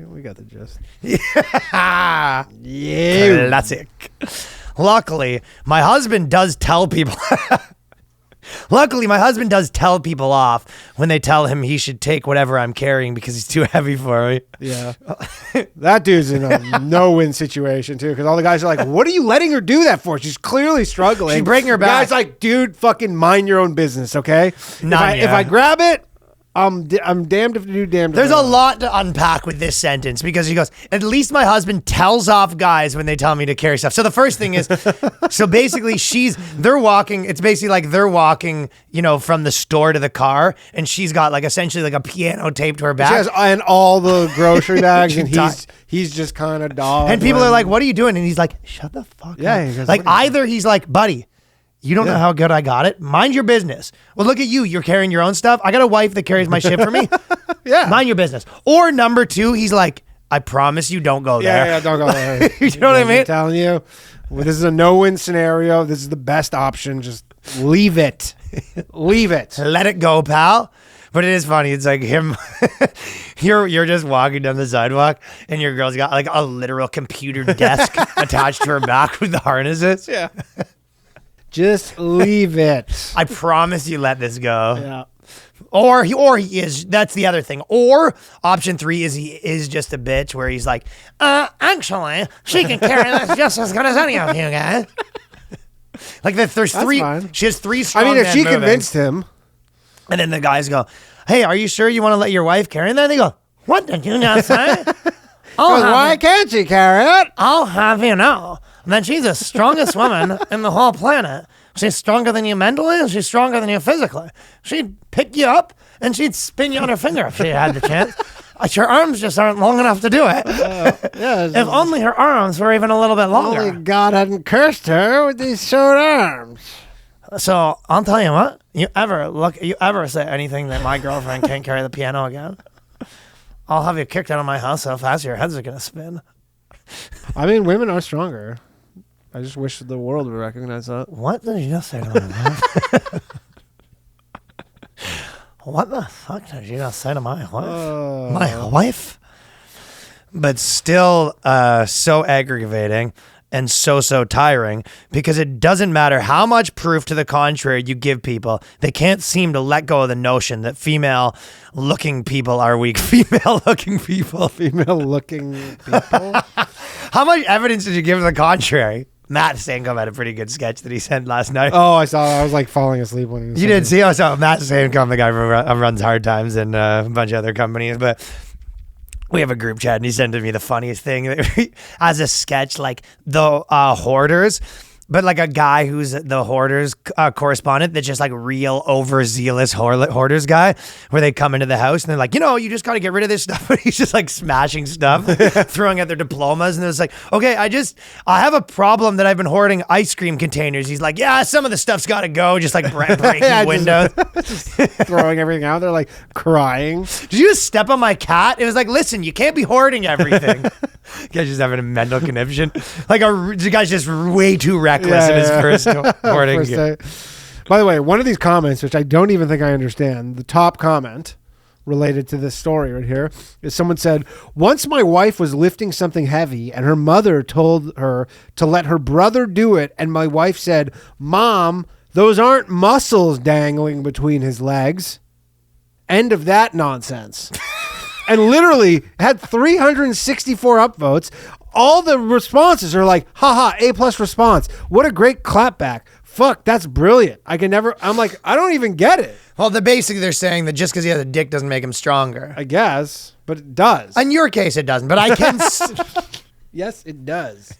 A: we got the gist.
B: Yeah.
A: Yeah.
B: Classic. Luckily, my husband does tell people. Luckily, my husband does tell people off when they tell him he should take whatever I'm carrying because he's too heavy for me.
A: Yeah. That dude's in a no-win situation, too, because all the guys are like, what are you letting her do that for? She's clearly struggling.
B: She's breaking her back.
A: The guy's like, dude, fucking mind your own business, okay? If
B: Yeah.
A: I grab it, I'm damned if you do, damned if
B: There's
A: I
B: a
A: don't.
B: lot to unpack with this sentence because he goes, at least my husband tells off guys when they tell me to carry stuff. So the first thing is, so basically they're walking, it's basically like they're walking, from the store to the car and she's got like essentially like a piano taped to her back.
A: She has and all the grocery bags, and
B: She's
A: he's just kind of dog.
B: And people are like, what are you doing? And he's like, shut the fuck
A: Yeah,
B: up.
A: he goes,
B: Like
A: "What are you
B: either he's like, buddy, you don't know how good I got it. Mind your business. Well, look at you. You're carrying your own stuff. I got a wife that carries my shit for me.
A: Yeah.
B: Mind your business. Or number 2, he's like, I promise you don't go there.
A: Yeah, don't go there.
B: You know what I mean?
A: I'm telling you, this is a no-win scenario. This is the best option. Just leave it. Leave it.
B: Let it go, pal. But it is funny. It's like him. You're just walking down the sidewalk and your girl's got like a literal computer desk attached to her back with the harnesses.
A: Yeah. Just leave it.
B: I promise you let this go.
A: Yeah.
B: Or he is. That's the other thing. Or option 3 is he is just a bitch where he's like, actually, she can carry this just as good as any of you guys. Like there's three.
A: Fine.
B: She has 3 strong
A: I mean, if
B: men
A: she
B: moving.
A: convinced him.
B: And then the guys go, hey, are you sure you want to let your wife carry that? They go, what did you not say?
A: Why can't she carry it?
B: I'll have you know that she's the strongest woman in the whole planet. She's stronger than you mentally and she's stronger than you physically. She'd pick you up and she'd spin you on her finger if she had the chance. Her arms just aren't long enough to do it. If only her arms were even a little bit longer.
A: Only God hadn't cursed her with these short arms.
B: So I'll tell you what, you ever say anything that my girlfriend can't carry the piano again, I'll have you kicked out of my house so fast your heads are going to spin.
A: I mean, women are stronger. I just wish the world would recognize that.
B: What did you just say to my wife? What the fuck did you just say to my wife? My wife? But still so aggravating and so tiring because it doesn't matter how much proof to the contrary you give people. They can't seem to let go of the notion that female-looking people are weak. Female-looking people.
A: Female-looking people?
B: How much evidence did you give to the contrary? Matt Stancombe had a pretty good sketch that he sent last night.
A: Oh, I saw that. I was like falling asleep when he was
B: You didn't see? I saw Matt Stancombe, the guy who runs Hard Times and a bunch of other companies, but we have a group chat and he sent to me the funniest thing as a sketch, like the hoarders, but like a guy who's the hoarders correspondent that's just like real overzealous hoarders guy, where they come into the house and they're like, you just got to get rid of this stuff. But he's just like smashing stuff, throwing out their diplomas. And it's like, okay, I have a problem that I've been hoarding ice cream containers. He's like, yeah, some of the stuff's got to go. Just like breaking windows.
A: Just throwing everything out there, like crying.
B: Did you just step on my cat? It was like, listen, you can't be hoarding everything. Guy's just having a mental conniption. Like the guy's just way too reckless in his first hoarding.
A: By the way, one of these comments, which I don't even think I understand, the top comment related to this story right here is someone said, once my wife was lifting something heavy and her mother told her to let her brother do it. And my wife said, Mom, those aren't muscles dangling between his legs. End of that nonsense. And literally had 364 upvotes. All the responses are like, haha, A+ response. What a great clapback. Fuck, that's brilliant. I'm like, I don't even get it.
B: Well, basically they're saying that just because he has a dick doesn't make him stronger.
A: I guess, but it does.
B: In your case, it doesn't, but I can...
A: Yes, it does.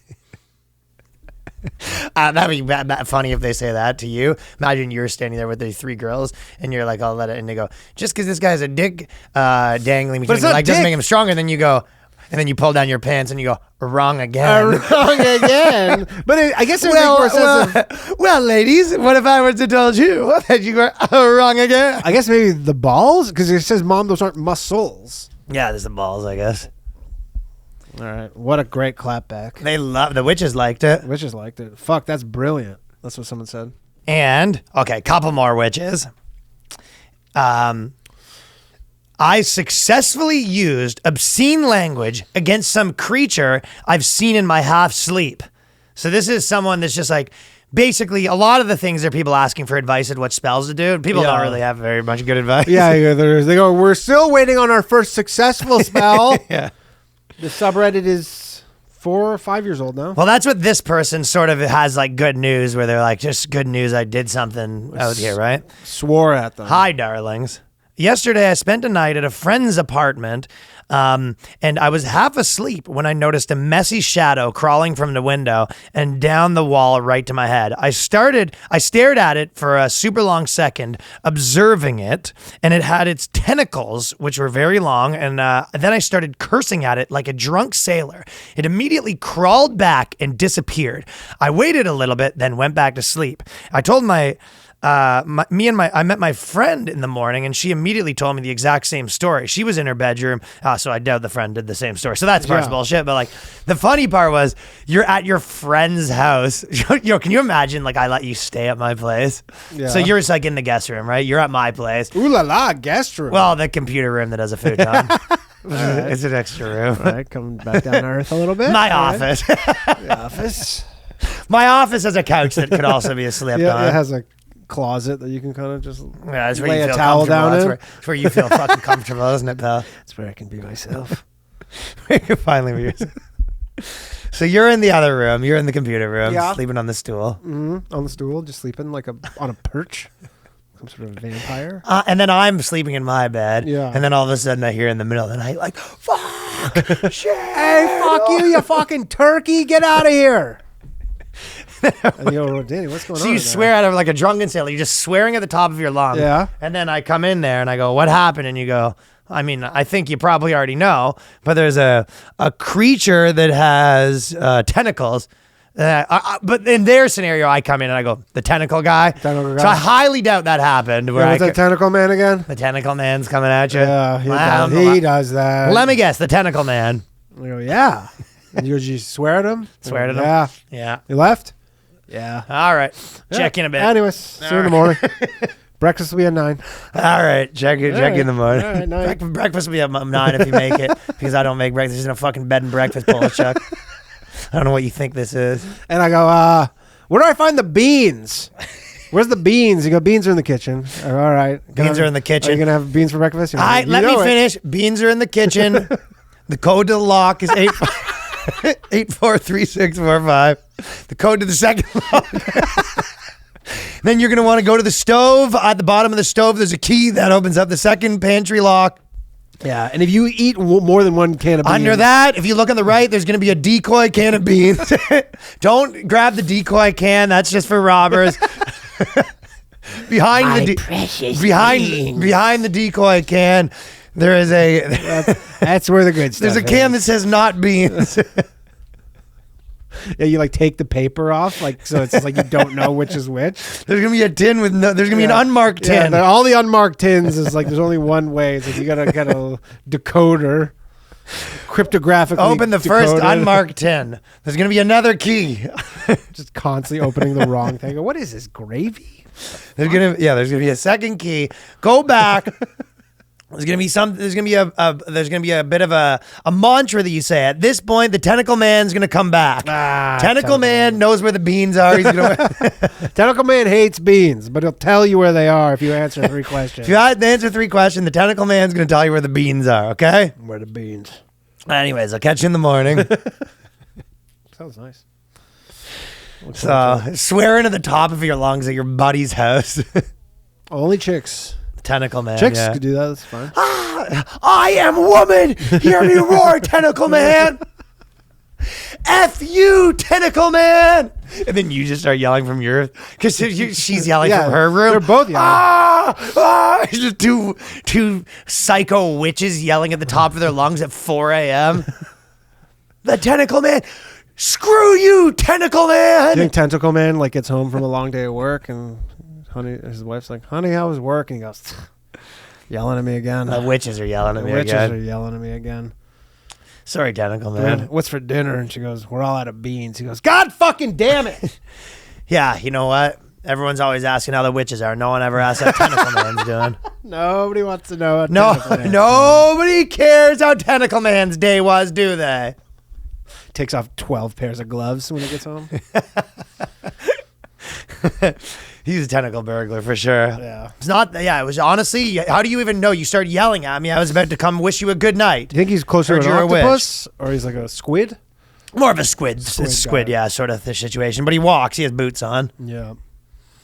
B: That'd be funny if they say that to you. Imagine you're standing there with the 3 girls and you're like, I'll let it. And they go, just because this guy has a dick dangling between his legs doesn't make him stronger. Then you go, and then you pull down your pants and you go, wrong again.
A: Wrong again. But I guess it would make more sense.
B: Well, ladies, what if I were to told you that you were wrong again?
A: I guess maybe the balls, because it says, Mom, those aren't muscles.
B: Yeah, there's the balls, I guess.
A: All right. What a great clapback.
B: The witches liked it.
A: Witches liked it. Fuck, that's brilliant. That's what someone said.
B: And, okay, couple more witches. I successfully used obscene language against some creature I've seen in my half sleep. So this is someone that's just like, basically a lot of the things are people asking for advice at what spells to do. People don't really have very much good advice.
A: Yeah, they go, we're still waiting on our first successful spell.
B: Yeah.
A: The subreddit is 4 or 5 years old now.
B: Well, that's what this person sort of has, like, good news, where they're like, just good news, I did something out here, right?
A: Swore at them.
B: Hi, darlings. Yesterday, I spent a night at a friend's apartment, and I was half asleep when I noticed a messy shadow crawling from the window and down the wall right to my head. I stared at it for a super long second, observing it, and it had its tentacles, which were very long, and then I started cursing at it like a drunk sailor. It immediately crawled back and disappeared. I waited a little bit, then went back to sleep. I told I met my friend in the morning and she immediately told me the exact same story. She was in her bedroom. So I doubt the friend did the same story. So that's part's bullshit. But like the funny part was you're at your friend's house. Yo, can you imagine like I let you stay at my place? Yeah. So you're just like in the guest room, right? You're at my place.
A: Ooh la la, guest room.
B: Well, the computer room that has a futon. Right. It's an extra room.
A: All right, coming back down to earth a little bit.
B: My office.
A: The office.
B: My office has a couch that could also be slept on.
A: It has a closet that you can kind of just
B: Yeah, that's where
A: lay
B: you
A: a
B: feel
A: towel
B: comfortable.
A: down
B: That's
A: in.
B: where you feel fucking comfortable, isn't it, pal?
A: That's where I can be myself.
B: You can finally be yourself. So you're in the other room. You're in the computer room,
A: Yeah.
B: sleeping on the stool.
A: On the stool, just sleeping like on a perch. Some sort of vampire.
B: And then I'm sleeping in my bed.
A: Yeah.
B: And then all of a sudden I hear in the middle of the night, like, fuck, shit.
A: Hey, fuck you fucking turkey. Get out of here. And you go, Danny, what's going on?
B: So you swear out of like a drunken sailor. You're just swearing at the top of your lungs.
A: Yeah.
B: And then I come in there and I go, what happened? And you go, I mean, I think you probably already know, but there's a creature that has tentacles. But in their scenario, I come in and I go, the tentacle guy.
A: Tentacle guy.
B: So I highly doubt that happened.
A: Yeah, what's that tentacle man again?
B: The tentacle man's coming at you.
A: Yeah, he does that.
B: Let me guess, the tentacle man.
A: I go, yeah. And you swear at him?
B: Swear at him?
A: Yeah.
B: Yeah.
A: You left? Yeah.
B: All right. Check in a bit.
A: Anyways, see you in the morning. Breakfast will be at 9.
B: All right. Check in the morning.
A: All right, 9.
B: Breakfast will be at 9 if you make it, because I don't make breakfast. This isn't a fucking bed and breakfast bowl, Chuck. I don't know what you think this is.
A: And I go, where do I find the beans? Where's the beans? You go, beans are in the kitchen. All right.
B: Beans are in the kitchen.
A: Are you going to have beans for breakfast?
B: All right, let me finish. Beans are in the kitchen. The code to the lock is 843645. The code to the second lock. Then you're going to want to go to the stove. At the bottom of the stove, there's a key that opens up the second pantry lock.
A: Yeah, and if you eat more than one can of beans.
B: Under that, if you look on the right, there's going to be a decoy can of beans. Don't grab the decoy can. That's just for robbers. behind the decoy can, there is
A: that's where the good stuff
B: there's a can that says not beans.
A: Yeah, you like take the paper off, like so it's like you don't know which is which.
B: There's gonna be a tin with no. There's gonna be an unmarked tin.
A: Yeah, all the unmarked tins is like there's only one way. It's like you gotta get a decoder, cryptographically.
B: Open the first unmarked tin. There's gonna be another key.
A: Just constantly opening the wrong thing. What is this, gravy?
B: There's gonna be a second key. Go back. There's gonna be a bit of a mantra that you say. At this point, the tentacle man's gonna come back. Tentacle man knows where the beans are. He's gonna
A: Tentacle man hates beans, but he'll tell you where they are if you answer 3 questions.
B: If you answer 3 questions, the tentacle man's gonna tell you where the beans are. Okay?
A: Where the beans?
B: Anyways, I'll catch you in the morning.
A: Sounds nice.
B: So swearing at the top of your lungs at your buddy's house.
A: Only chicks.
B: Tentacle man.
A: Chicks
B: yeah.
A: could do that. That's fine.
B: I am woman. Hear me roar, tentacle man. F you, tentacle man. And then you just start yelling from your, because she's yelling from her room.
A: They're both yelling.
B: It's just two psycho witches yelling at the top of their lungs at 4 a.m. The tentacle man. Screw you, tentacle man.
A: Do you think Tentacle Man like gets home from a long day of work and his wife's like, honey, how was work? And he goes, yelling at me again.
B: The witches are yelling at me again.
A: The witches are yelling at me again.
B: Sorry, tentacle man.
A: What's for dinner? And she goes, we're all out of beans. He goes, God fucking damn it.
B: Yeah, you know what? Everyone's always asking how the witches are. No one ever asks how tentacle man's doing.
A: Nobody wants to know.
B: Nobody cares how tentacle man's day was, do they?
A: Takes off 12 pairs of gloves when he gets home.
B: He's a tentacle burglar for sure.
A: Yeah.
B: It's not, yeah, it was honestly, how do you even know? You started yelling at me. I was about to come wish you a good night.
A: Do you think he's closer to an octopus or he's like a squid?
B: More of a squid. It's squid, yeah, sort of the situation. But he walks. He has boots on.
A: Yeah.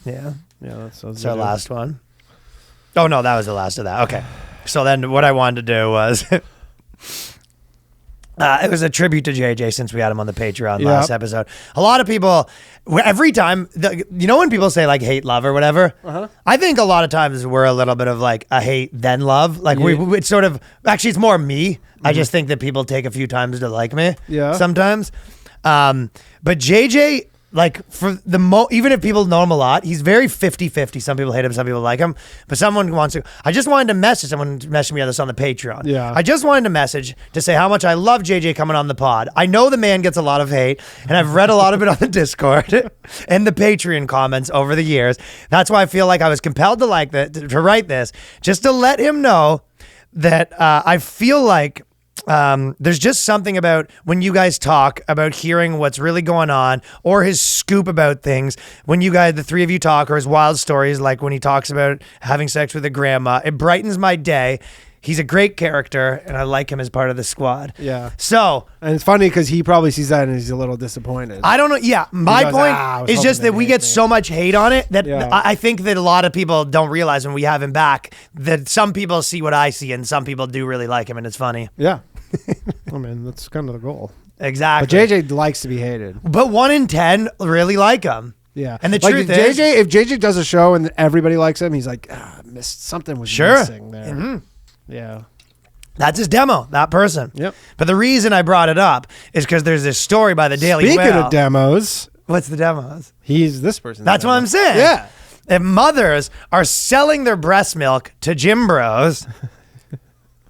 B: Yeah.
A: Yeah,
B: that's our last one. Oh, no, that was the last of that. Okay. So then what I wanted to do was... it was a tribute to JJ since we had him on the Patreon last episode. A lot of people, every time, when people say like hate love or whatever, I think a lot of times we're a little bit of like a hate then love. Like it's sort of, actually it's more me. I just think that people take a few times to like me sometimes. But JJ, like for even if people know him a lot, he's very 50-50. Some people hate him, some people like him. But someone wants to, I just wanted to message, someone messaged me on this on the Patreon.
A: Yeah.
B: I just wanted to message to say how much I love JJ coming on the pod. I know the man gets a lot of hate, and I've read a lot of it on the Discord and the Patreon comments over the years. That's why I feel like I was compelled to write this, just to let him know that I feel like there's just something about when you guys talk about hearing what's really going on or his scoop about things. When you guys, the three of you talk, or his wild stories, like when he talks about having sex with a grandma, it brightens my day. He's a great character, and I like him as part of the squad.
A: Yeah.
B: So,
A: and it's funny because he probably sees that and he's a little disappointed.
B: I don't know. Yeah. My
A: goes,
B: point is just that we get so much hate on it that
A: Yeah.
B: I think that a lot of people don't realize when we have him back that some people see what I see and some people do really like him, and it's funny.
A: Yeah. I mean, that's kind of the goal.
B: Exactly.
A: But JJ likes to be hated.
B: But 1 in 10 really like him.
A: Yeah.
B: And the
A: like
B: truth
A: if JJ does a show and everybody likes him, he's like, missed something was missing there.
B: Mm-hmm.
A: Yeah.
B: That's his demo, that person.
A: Yep.
B: But the reason I brought it up is because there's this story by the Daily Mail.
A: Speaking of demos,
B: What's the demos?
A: he's this person.
B: That's what I'm saying.
A: Yeah.
B: If mothers are selling their breast milk to gym bros.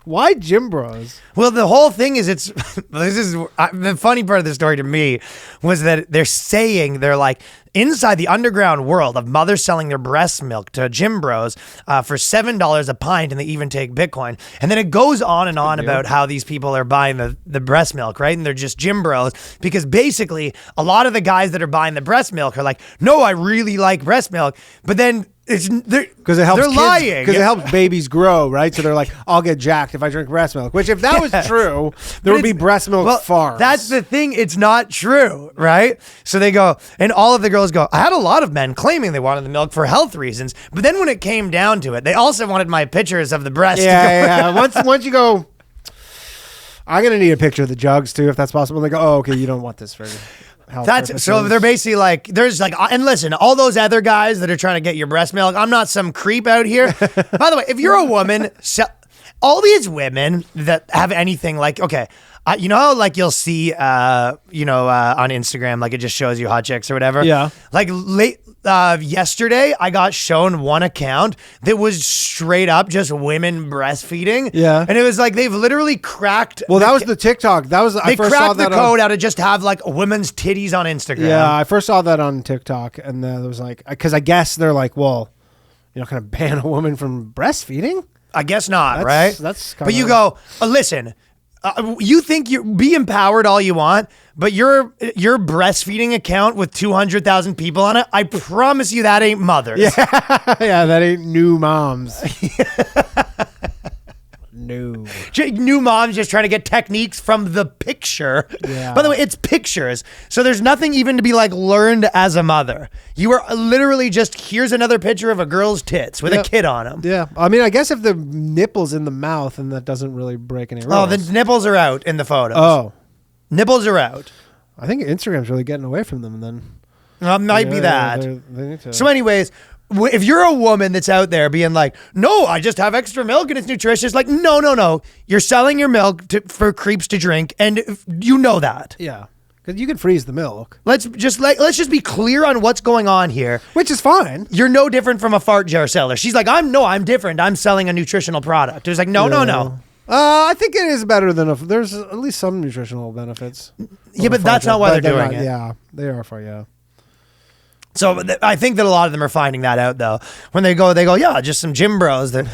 A: Why gym bros?
B: Well, the whole thing is the funny part of the story to me was that they're saying they're like inside the underground world of mothers selling their breast milk to gym bros for $7 a pint, and they even take Bitcoin. And then it goes on and on about how these people are buying the breast milk, right? And they're just gym bros because basically a lot of the guys that are buying the breast milk are like, no, I really like breast milk, but then
A: because it helps
B: they're
A: kids,
B: lying.
A: because it helps babies grow, right? So they're like, I'll get jacked if I drink breast milk. Which, if that was true, there would be breast milk farms.
B: That's the thing. It's not true, right? So they go, and all of the girls go, I had a lot of men claiming they wanted the milk for health reasons, but then when it came down to it, they also wanted my pictures of the breast.
A: Yeah. Once you go, I'm gonna need a picture of the jugs too, if that's possible. They go, oh, okay, you don't want this for health purposes.
B: So they're basically like, there's like, and listen, all those other guys that are trying to get your breast milk, I'm not some creep out here. By the way, if you're a woman, all these women that have anything like, okay, you know how like you'll see, on Instagram, like it just shows you hot chicks or whatever.
A: Yeah.
B: Like yesterday, I got shown one account that was straight up just women breastfeeding.
A: Yeah.
B: And it was like they've literally cracked.
A: Well, that was the TikTok. That was
B: They
A: I first saw
B: cracked the
A: that
B: code out to just have like women's titties on Instagram.
A: Yeah, I first saw that on TikTok, and it was like, because I guess they're like, well, you're not gonna ban a woman from breastfeeding.
B: I guess not, right?
A: That's
B: but you go, listen. You think you be empowered all you want, but your breastfeeding account with 200,000 people on it, I promise you that ain't mothers.
A: Yeah, yeah, that ain't new moms. No.
B: New moms just trying to get techniques from the picture.
A: Yeah.
B: By the way, it's pictures. So there's nothing even to be like learned as a mother. You are literally just, here's another picture of a girl's tits with a kid on them.
A: Yeah. I mean, I guess if the nipple's in the mouth, and that doesn't really break any rules.
B: Oh, the nipples are out in the photos.
A: Oh.
B: Nipples are out.
A: I think Instagram's really getting away from them then.
B: Might be that.
A: They need to.
B: So anyways, if you're a woman that's out there being like, no, I just have extra milk and it's nutritious. Like, no. You're selling your milk for creeps to drink. And you know that.
A: Yeah. Because you can freeze the milk.
B: Let's just be clear on what's going on here.
A: Which is fine.
B: You're no different from a fart jar seller. She's like, I'm different. I'm selling a nutritional product. It was like, no.
A: I think it is better than there's at least some nutritional benefits.
B: Yeah, but that's not why they're doing it.
A: Yeah, they are for you.
B: So I think that a lot of them are finding that out though. When they go, yeah, just some gym bros. That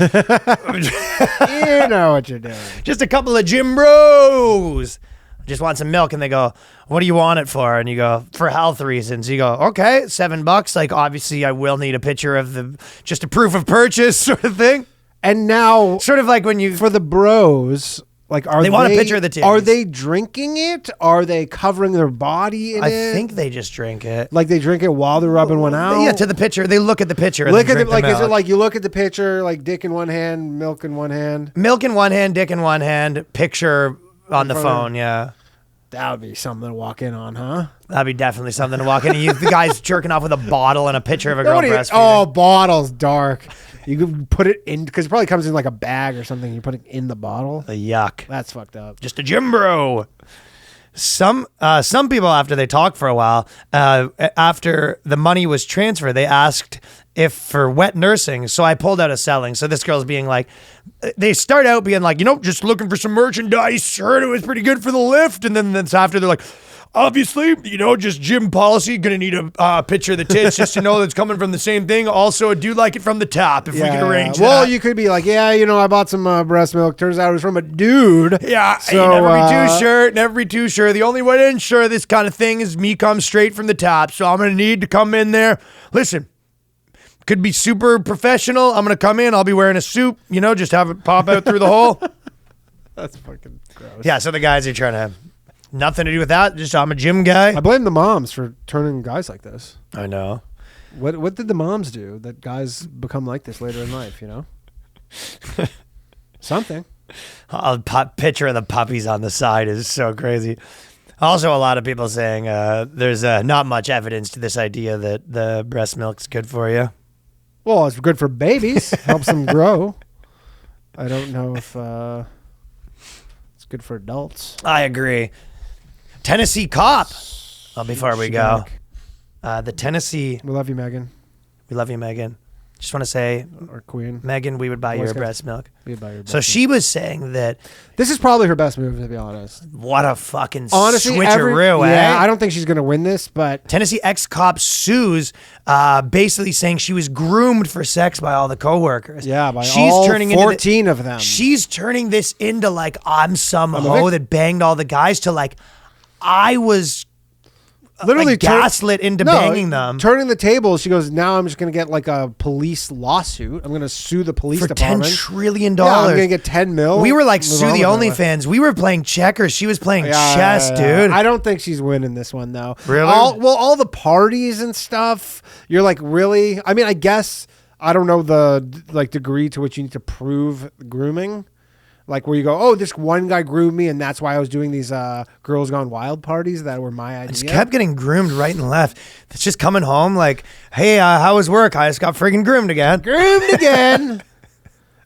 A: You know what you're doing.
B: Just a couple of gym bros. Just want some milk, and they go, what do you want it for? And you go, for health reasons. You go, okay, $7. Like, obviously I will need a picture of just a proof of purchase sort of thing.
A: And now,
B: sort of like when you,
A: for the bros, like, they
B: want a picture of the titties.
A: Are they drinking it? Are they covering their body in it?
B: I think they just drink it.
A: Like they drink it while they're rubbing one out?
B: Yeah, to the picture. They look at the picture. And
A: look at
B: it.
A: Like, is it like you look at the picture, like dick in one hand, milk in one hand?
B: Milk in one hand, dick in one hand, picture on the phone, yeah.
A: That would be something to walk in on, huh?
B: That'd be definitely something to walk in. The guy's jerking off with a bottle and a picture of a girl breastfeeding.
A: Oh, bottle's dark. You could put it in, because it probably comes in like a bag or something. You put it in the bottle.
B: Yuck.
A: That's fucked up.
B: Just a gym bro. Some people, after they talked for a while, after the money was transferred, they asked if for wet nursing. So I pulled out a selling. So this girl's being like, they start out being like, just looking for some merchandise. Heard it was pretty good for the lift. And then after they're like, obviously, just gym policy. Gonna need a picture of the tits just to know that's coming from the same thing. Also, I do like it from the top if we can arrange that.
A: Well, you could be like, I bought some breast milk. Turns out it was from a dude.
B: Yeah,
A: so,
B: never be too sure. The only way to ensure this kind of thing is me come straight from the top. So I'm gonna need to come in there. Listen. Could be super professional. I'm going to come in. I'll be wearing a suit, just have it pop out through the hole.
A: That's fucking gross.
B: Yeah, so the guys are trying to, nothing to do with that. Just I'm a gym guy.
A: I blame the moms for turning guys like this.
B: I know.
A: What did the moms do that guys become like this later in life, Something.
B: Picture of the puppies on the side is so crazy. Also, a lot of people saying there's not much evidence to this idea that the breast milk's good for you.
A: Well, it's good for babies. Helps them grow. I don't know if it's good for adults.
B: I agree. Tennessee cop. Oh, before we go. The Tennessee.
A: We love you, Megan.
B: We love you, Megan. Just want to say,
A: our queen,
B: Megan, we would buy your breast milk.
A: We'd buy your breast
B: milk. She was saying that
A: this is probably her best move, to be honest.
B: What a fucking switcheroo, eh?
A: Yeah, I don't think she's gonna win this, but
B: Tennessee ex-cop sues, basically saying she was groomed for sex by all the coworkers.
A: Yeah, by all 14 of them.
B: She's turning this into like I'm some hoe that banged all the guys to like I was. Literally gaslit into banging them.
A: Turning the tables, she goes, now I'm just going to get like a police lawsuit. I'm going to sue the police department.
B: $10 trillion.
A: Yeah, I'm going to get 10 mil.
B: We were like, sue the OnlyFans. We were playing checkers. She was playing chess, dude.
A: I don't think she's winning this one, though.
B: Really?
A: All the parties and stuff, you're like, really? I mean, I guess, I don't know the degree to which you need to prove grooming. Like where you go, oh, this one guy groomed me, and that's why I was doing these Girls Gone Wild parties that were my idea.
B: I just kept getting groomed right and left. It's just coming home like, hey, how was work? I just got friggin' groomed again.
A: Groomed again.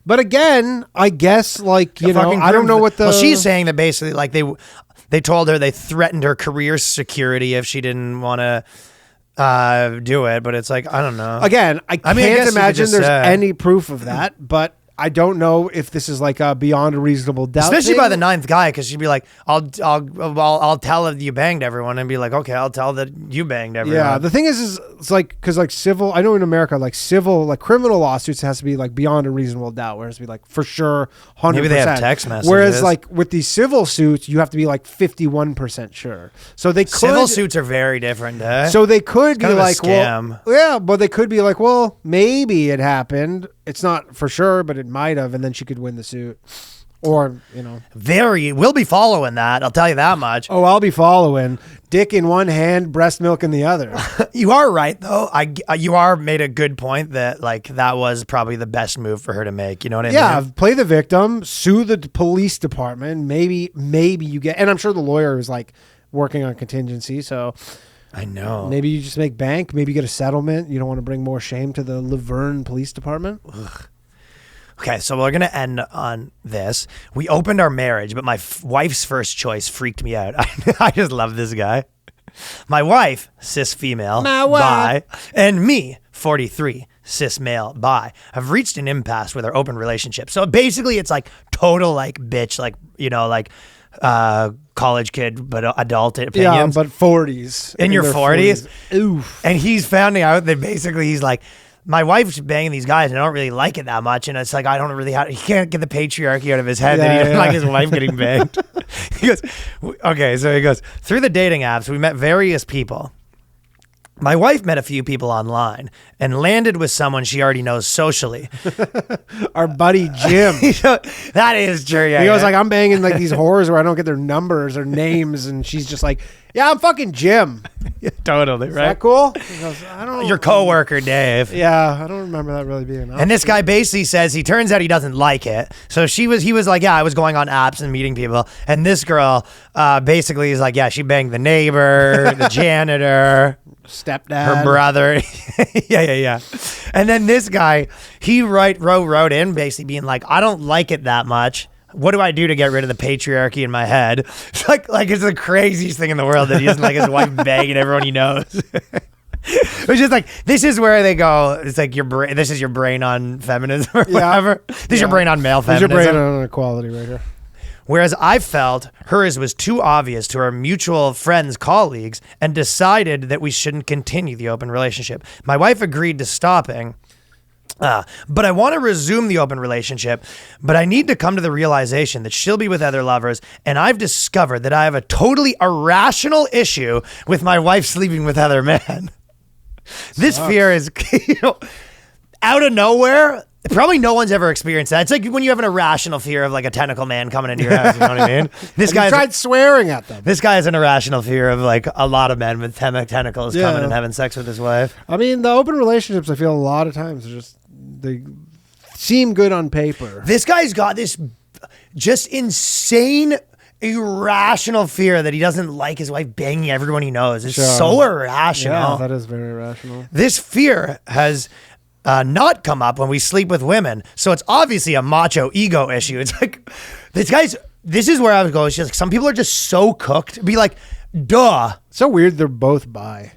A: But again, I guess I don't know what the.
B: Well, she's saying that basically like they told her they threatened her career security if she didn't want to do it. But it's like I don't know.
A: Again, I can't imagine there's any proof of that, but. I don't know if this is like a beyond a reasonable doubt,
B: especially by the ninth guy, because she'd be like, "I'll tell that you banged everyone," and be like, "Okay, I'll tell that you banged everyone."
A: Yeah, the thing is it's like because like civil, I know in America like civil, like criminal lawsuits it has to be like beyond a reasonable doubt, whereas be like for sure 100%.
B: Maybe they have text messages.
A: Whereas like with these civil suits, you have to be like 51% sure. So they could,
B: civil suits are very different.
A: So they could be like,
B: well,
A: yeah, but they could be like, well, maybe it happened. It's not for sure, but it might have, and then she could win the suit. Or,
B: we'll be following that. I'll tell you that much.
A: Oh, I'll be following. Dick in one hand, breast milk in the other.
B: You are right, though. You are made a good point that, like, that was probably the best move for her to make. You know what I mean?
A: Yeah, play the victim, sue the police department. Maybe you get, and I'm sure the lawyer is, like, working on contingency, so...
B: I know.
A: Maybe you just make bank. Maybe you get a settlement. You don't want to bring more shame to the Laverne Police Department.
B: Ugh. Okay, so we're going to end on this. We opened our marriage, but my wife's first choice freaked me out. I just love this guy. My wife, cis female, bi, and me, 43, cis male, bi, have reached an impasse with our open relationship. So basically it's like total like bitch, like, college kid, but adult opinions.
A: Yeah, but 40s.
B: In your 40s?
A: Oof.
B: And he's finding out that basically he's like, my wife's banging these guys and I don't really like it that much. And it's like, I don't really he can't get the patriarchy out of his head that he doesn't like his wife getting banged. He goes, okay, so he goes, through the dating apps, we met various people. My wife met a few people online and landed with someone she already knows socially.
A: Our buddy Jim.
B: That is true. Yeah,
A: he goes like, I'm banging like these whores where I don't get their numbers or names, and she's just like, yeah, I'm fucking Jim.
B: Yeah, totally,
A: is
B: right?
A: that cool? He goes, I don't know.
B: Your coworker, Dave.
A: Yeah, I don't remember that really being an option.
B: And this guy basically says he turns out he doesn't like it. So he was like, yeah, I was going on apps and meeting people. And this girl basically is like, yeah, she banged the neighbor, the janitor,
A: stepdad,
B: her brother. yeah. And then this guy, he wrote in basically being like, I don't like it that much. What do I do to get rid of the patriarchy in my head? It's like it's the craziest thing in the world that he doesn't like his wife banging everyone he knows. It's just like, this is where they go, it's like your brain, this is your brain on feminism or whatever. This is your brain on male feminism.
A: This is your brain on equality right here.
B: Whereas I felt hers was too obvious to our mutual friends, colleagues, and decided that we shouldn't continue the open relationship. My wife agreed to stopping. But I want to resume the open relationship, but I need to come to the realization that she'll be with other lovers, and I've discovered that I have a totally irrational issue with my wife sleeping with other men. This fear is, out of nowhere. Probably no one's ever experienced that. It's like when you have an irrational fear of like a tentacle man coming into your house. You know what I mean? This guy
A: tried swearing at them.
B: This guy has an irrational fear of like a lot of men with tentacles coming and having sex with his wife.
A: I mean, the open relationships, I feel a lot of times they seem good on paper.
B: This guy's got this just insane, irrational fear that he doesn't like his wife banging everyone he knows. It's so irrational.
A: Yeah, that is very irrational.
B: This fear has not come up when we sleep with women. So it's obviously a macho ego issue. It's like, this is where I was going. It's just like, some people are just so cooked. Be like, duh.
A: So weird they're both bi.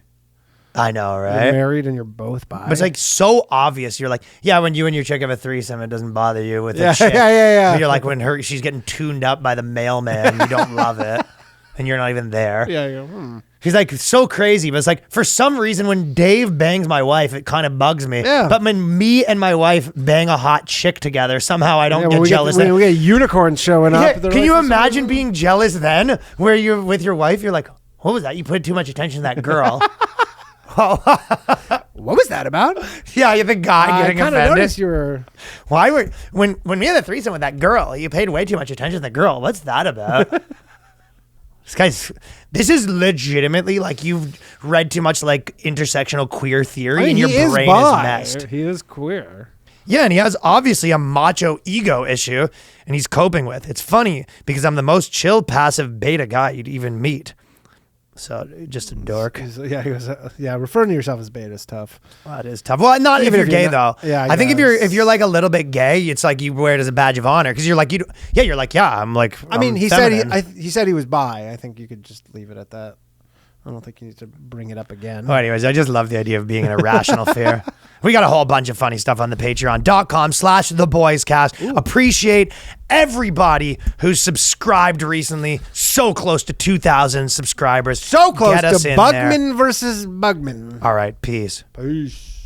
B: I know, right?
A: You're married and you're both bi.
B: But it's like so obvious. You're like, yeah, when you and your chick have a threesome, it doesn't bother you with the shit.
A: Yeah.
B: But you're like, when she's getting tuned up by the mailman, you don't love it. And you're not even there.
A: Yeah, you go,
B: He's like, so crazy. But it's like, for some reason, when Dave bangs my wife, it kind of bugs me.
A: Yeah.
B: But when me and my wife bang a hot chick together, somehow I don't get jealous.
A: We get unicorns showing up.
B: Can you imagine being jealous then? Where you're with your wife, you're like, what was that? You put too much attention to that girl.
A: What was that about?
B: Yeah, you're the guy getting offended.
A: I noticed you were...
B: Why when we had a threesome with that girl, you paid way too much attention to the girl. What's that about? This is legitimately like you've read too much like intersectional queer theory and your brain is messed.
A: He is queer.
B: Yeah, and he has obviously a macho ego issue and he's coping with. It's funny because I'm the most chill, passive beta guy you'd even meet. So just a dork.
A: Referring to yourself as beta is tough.
B: Well, it is tough. Well, not even if you're gay though.
A: Yeah,
B: I think if you're like a little bit gay, it's like you wear it as a badge of honor because you're like I'm like.
A: I mean, he
B: feminine.
A: said he was bi. I think you could just leave it at that. I don't think you need to bring it up again.
B: Oh, anyways, I just love the idea of being an irrational fear. We got a whole bunch of funny stuff on the patreon.com/theboyscast. Appreciate everybody who's subscribed recently. So close to 2,000 subscribers.
A: So close
B: Get us
A: to
B: in
A: Bugman
B: there.
A: versus Bugman.
B: All right, peace.
A: Peace.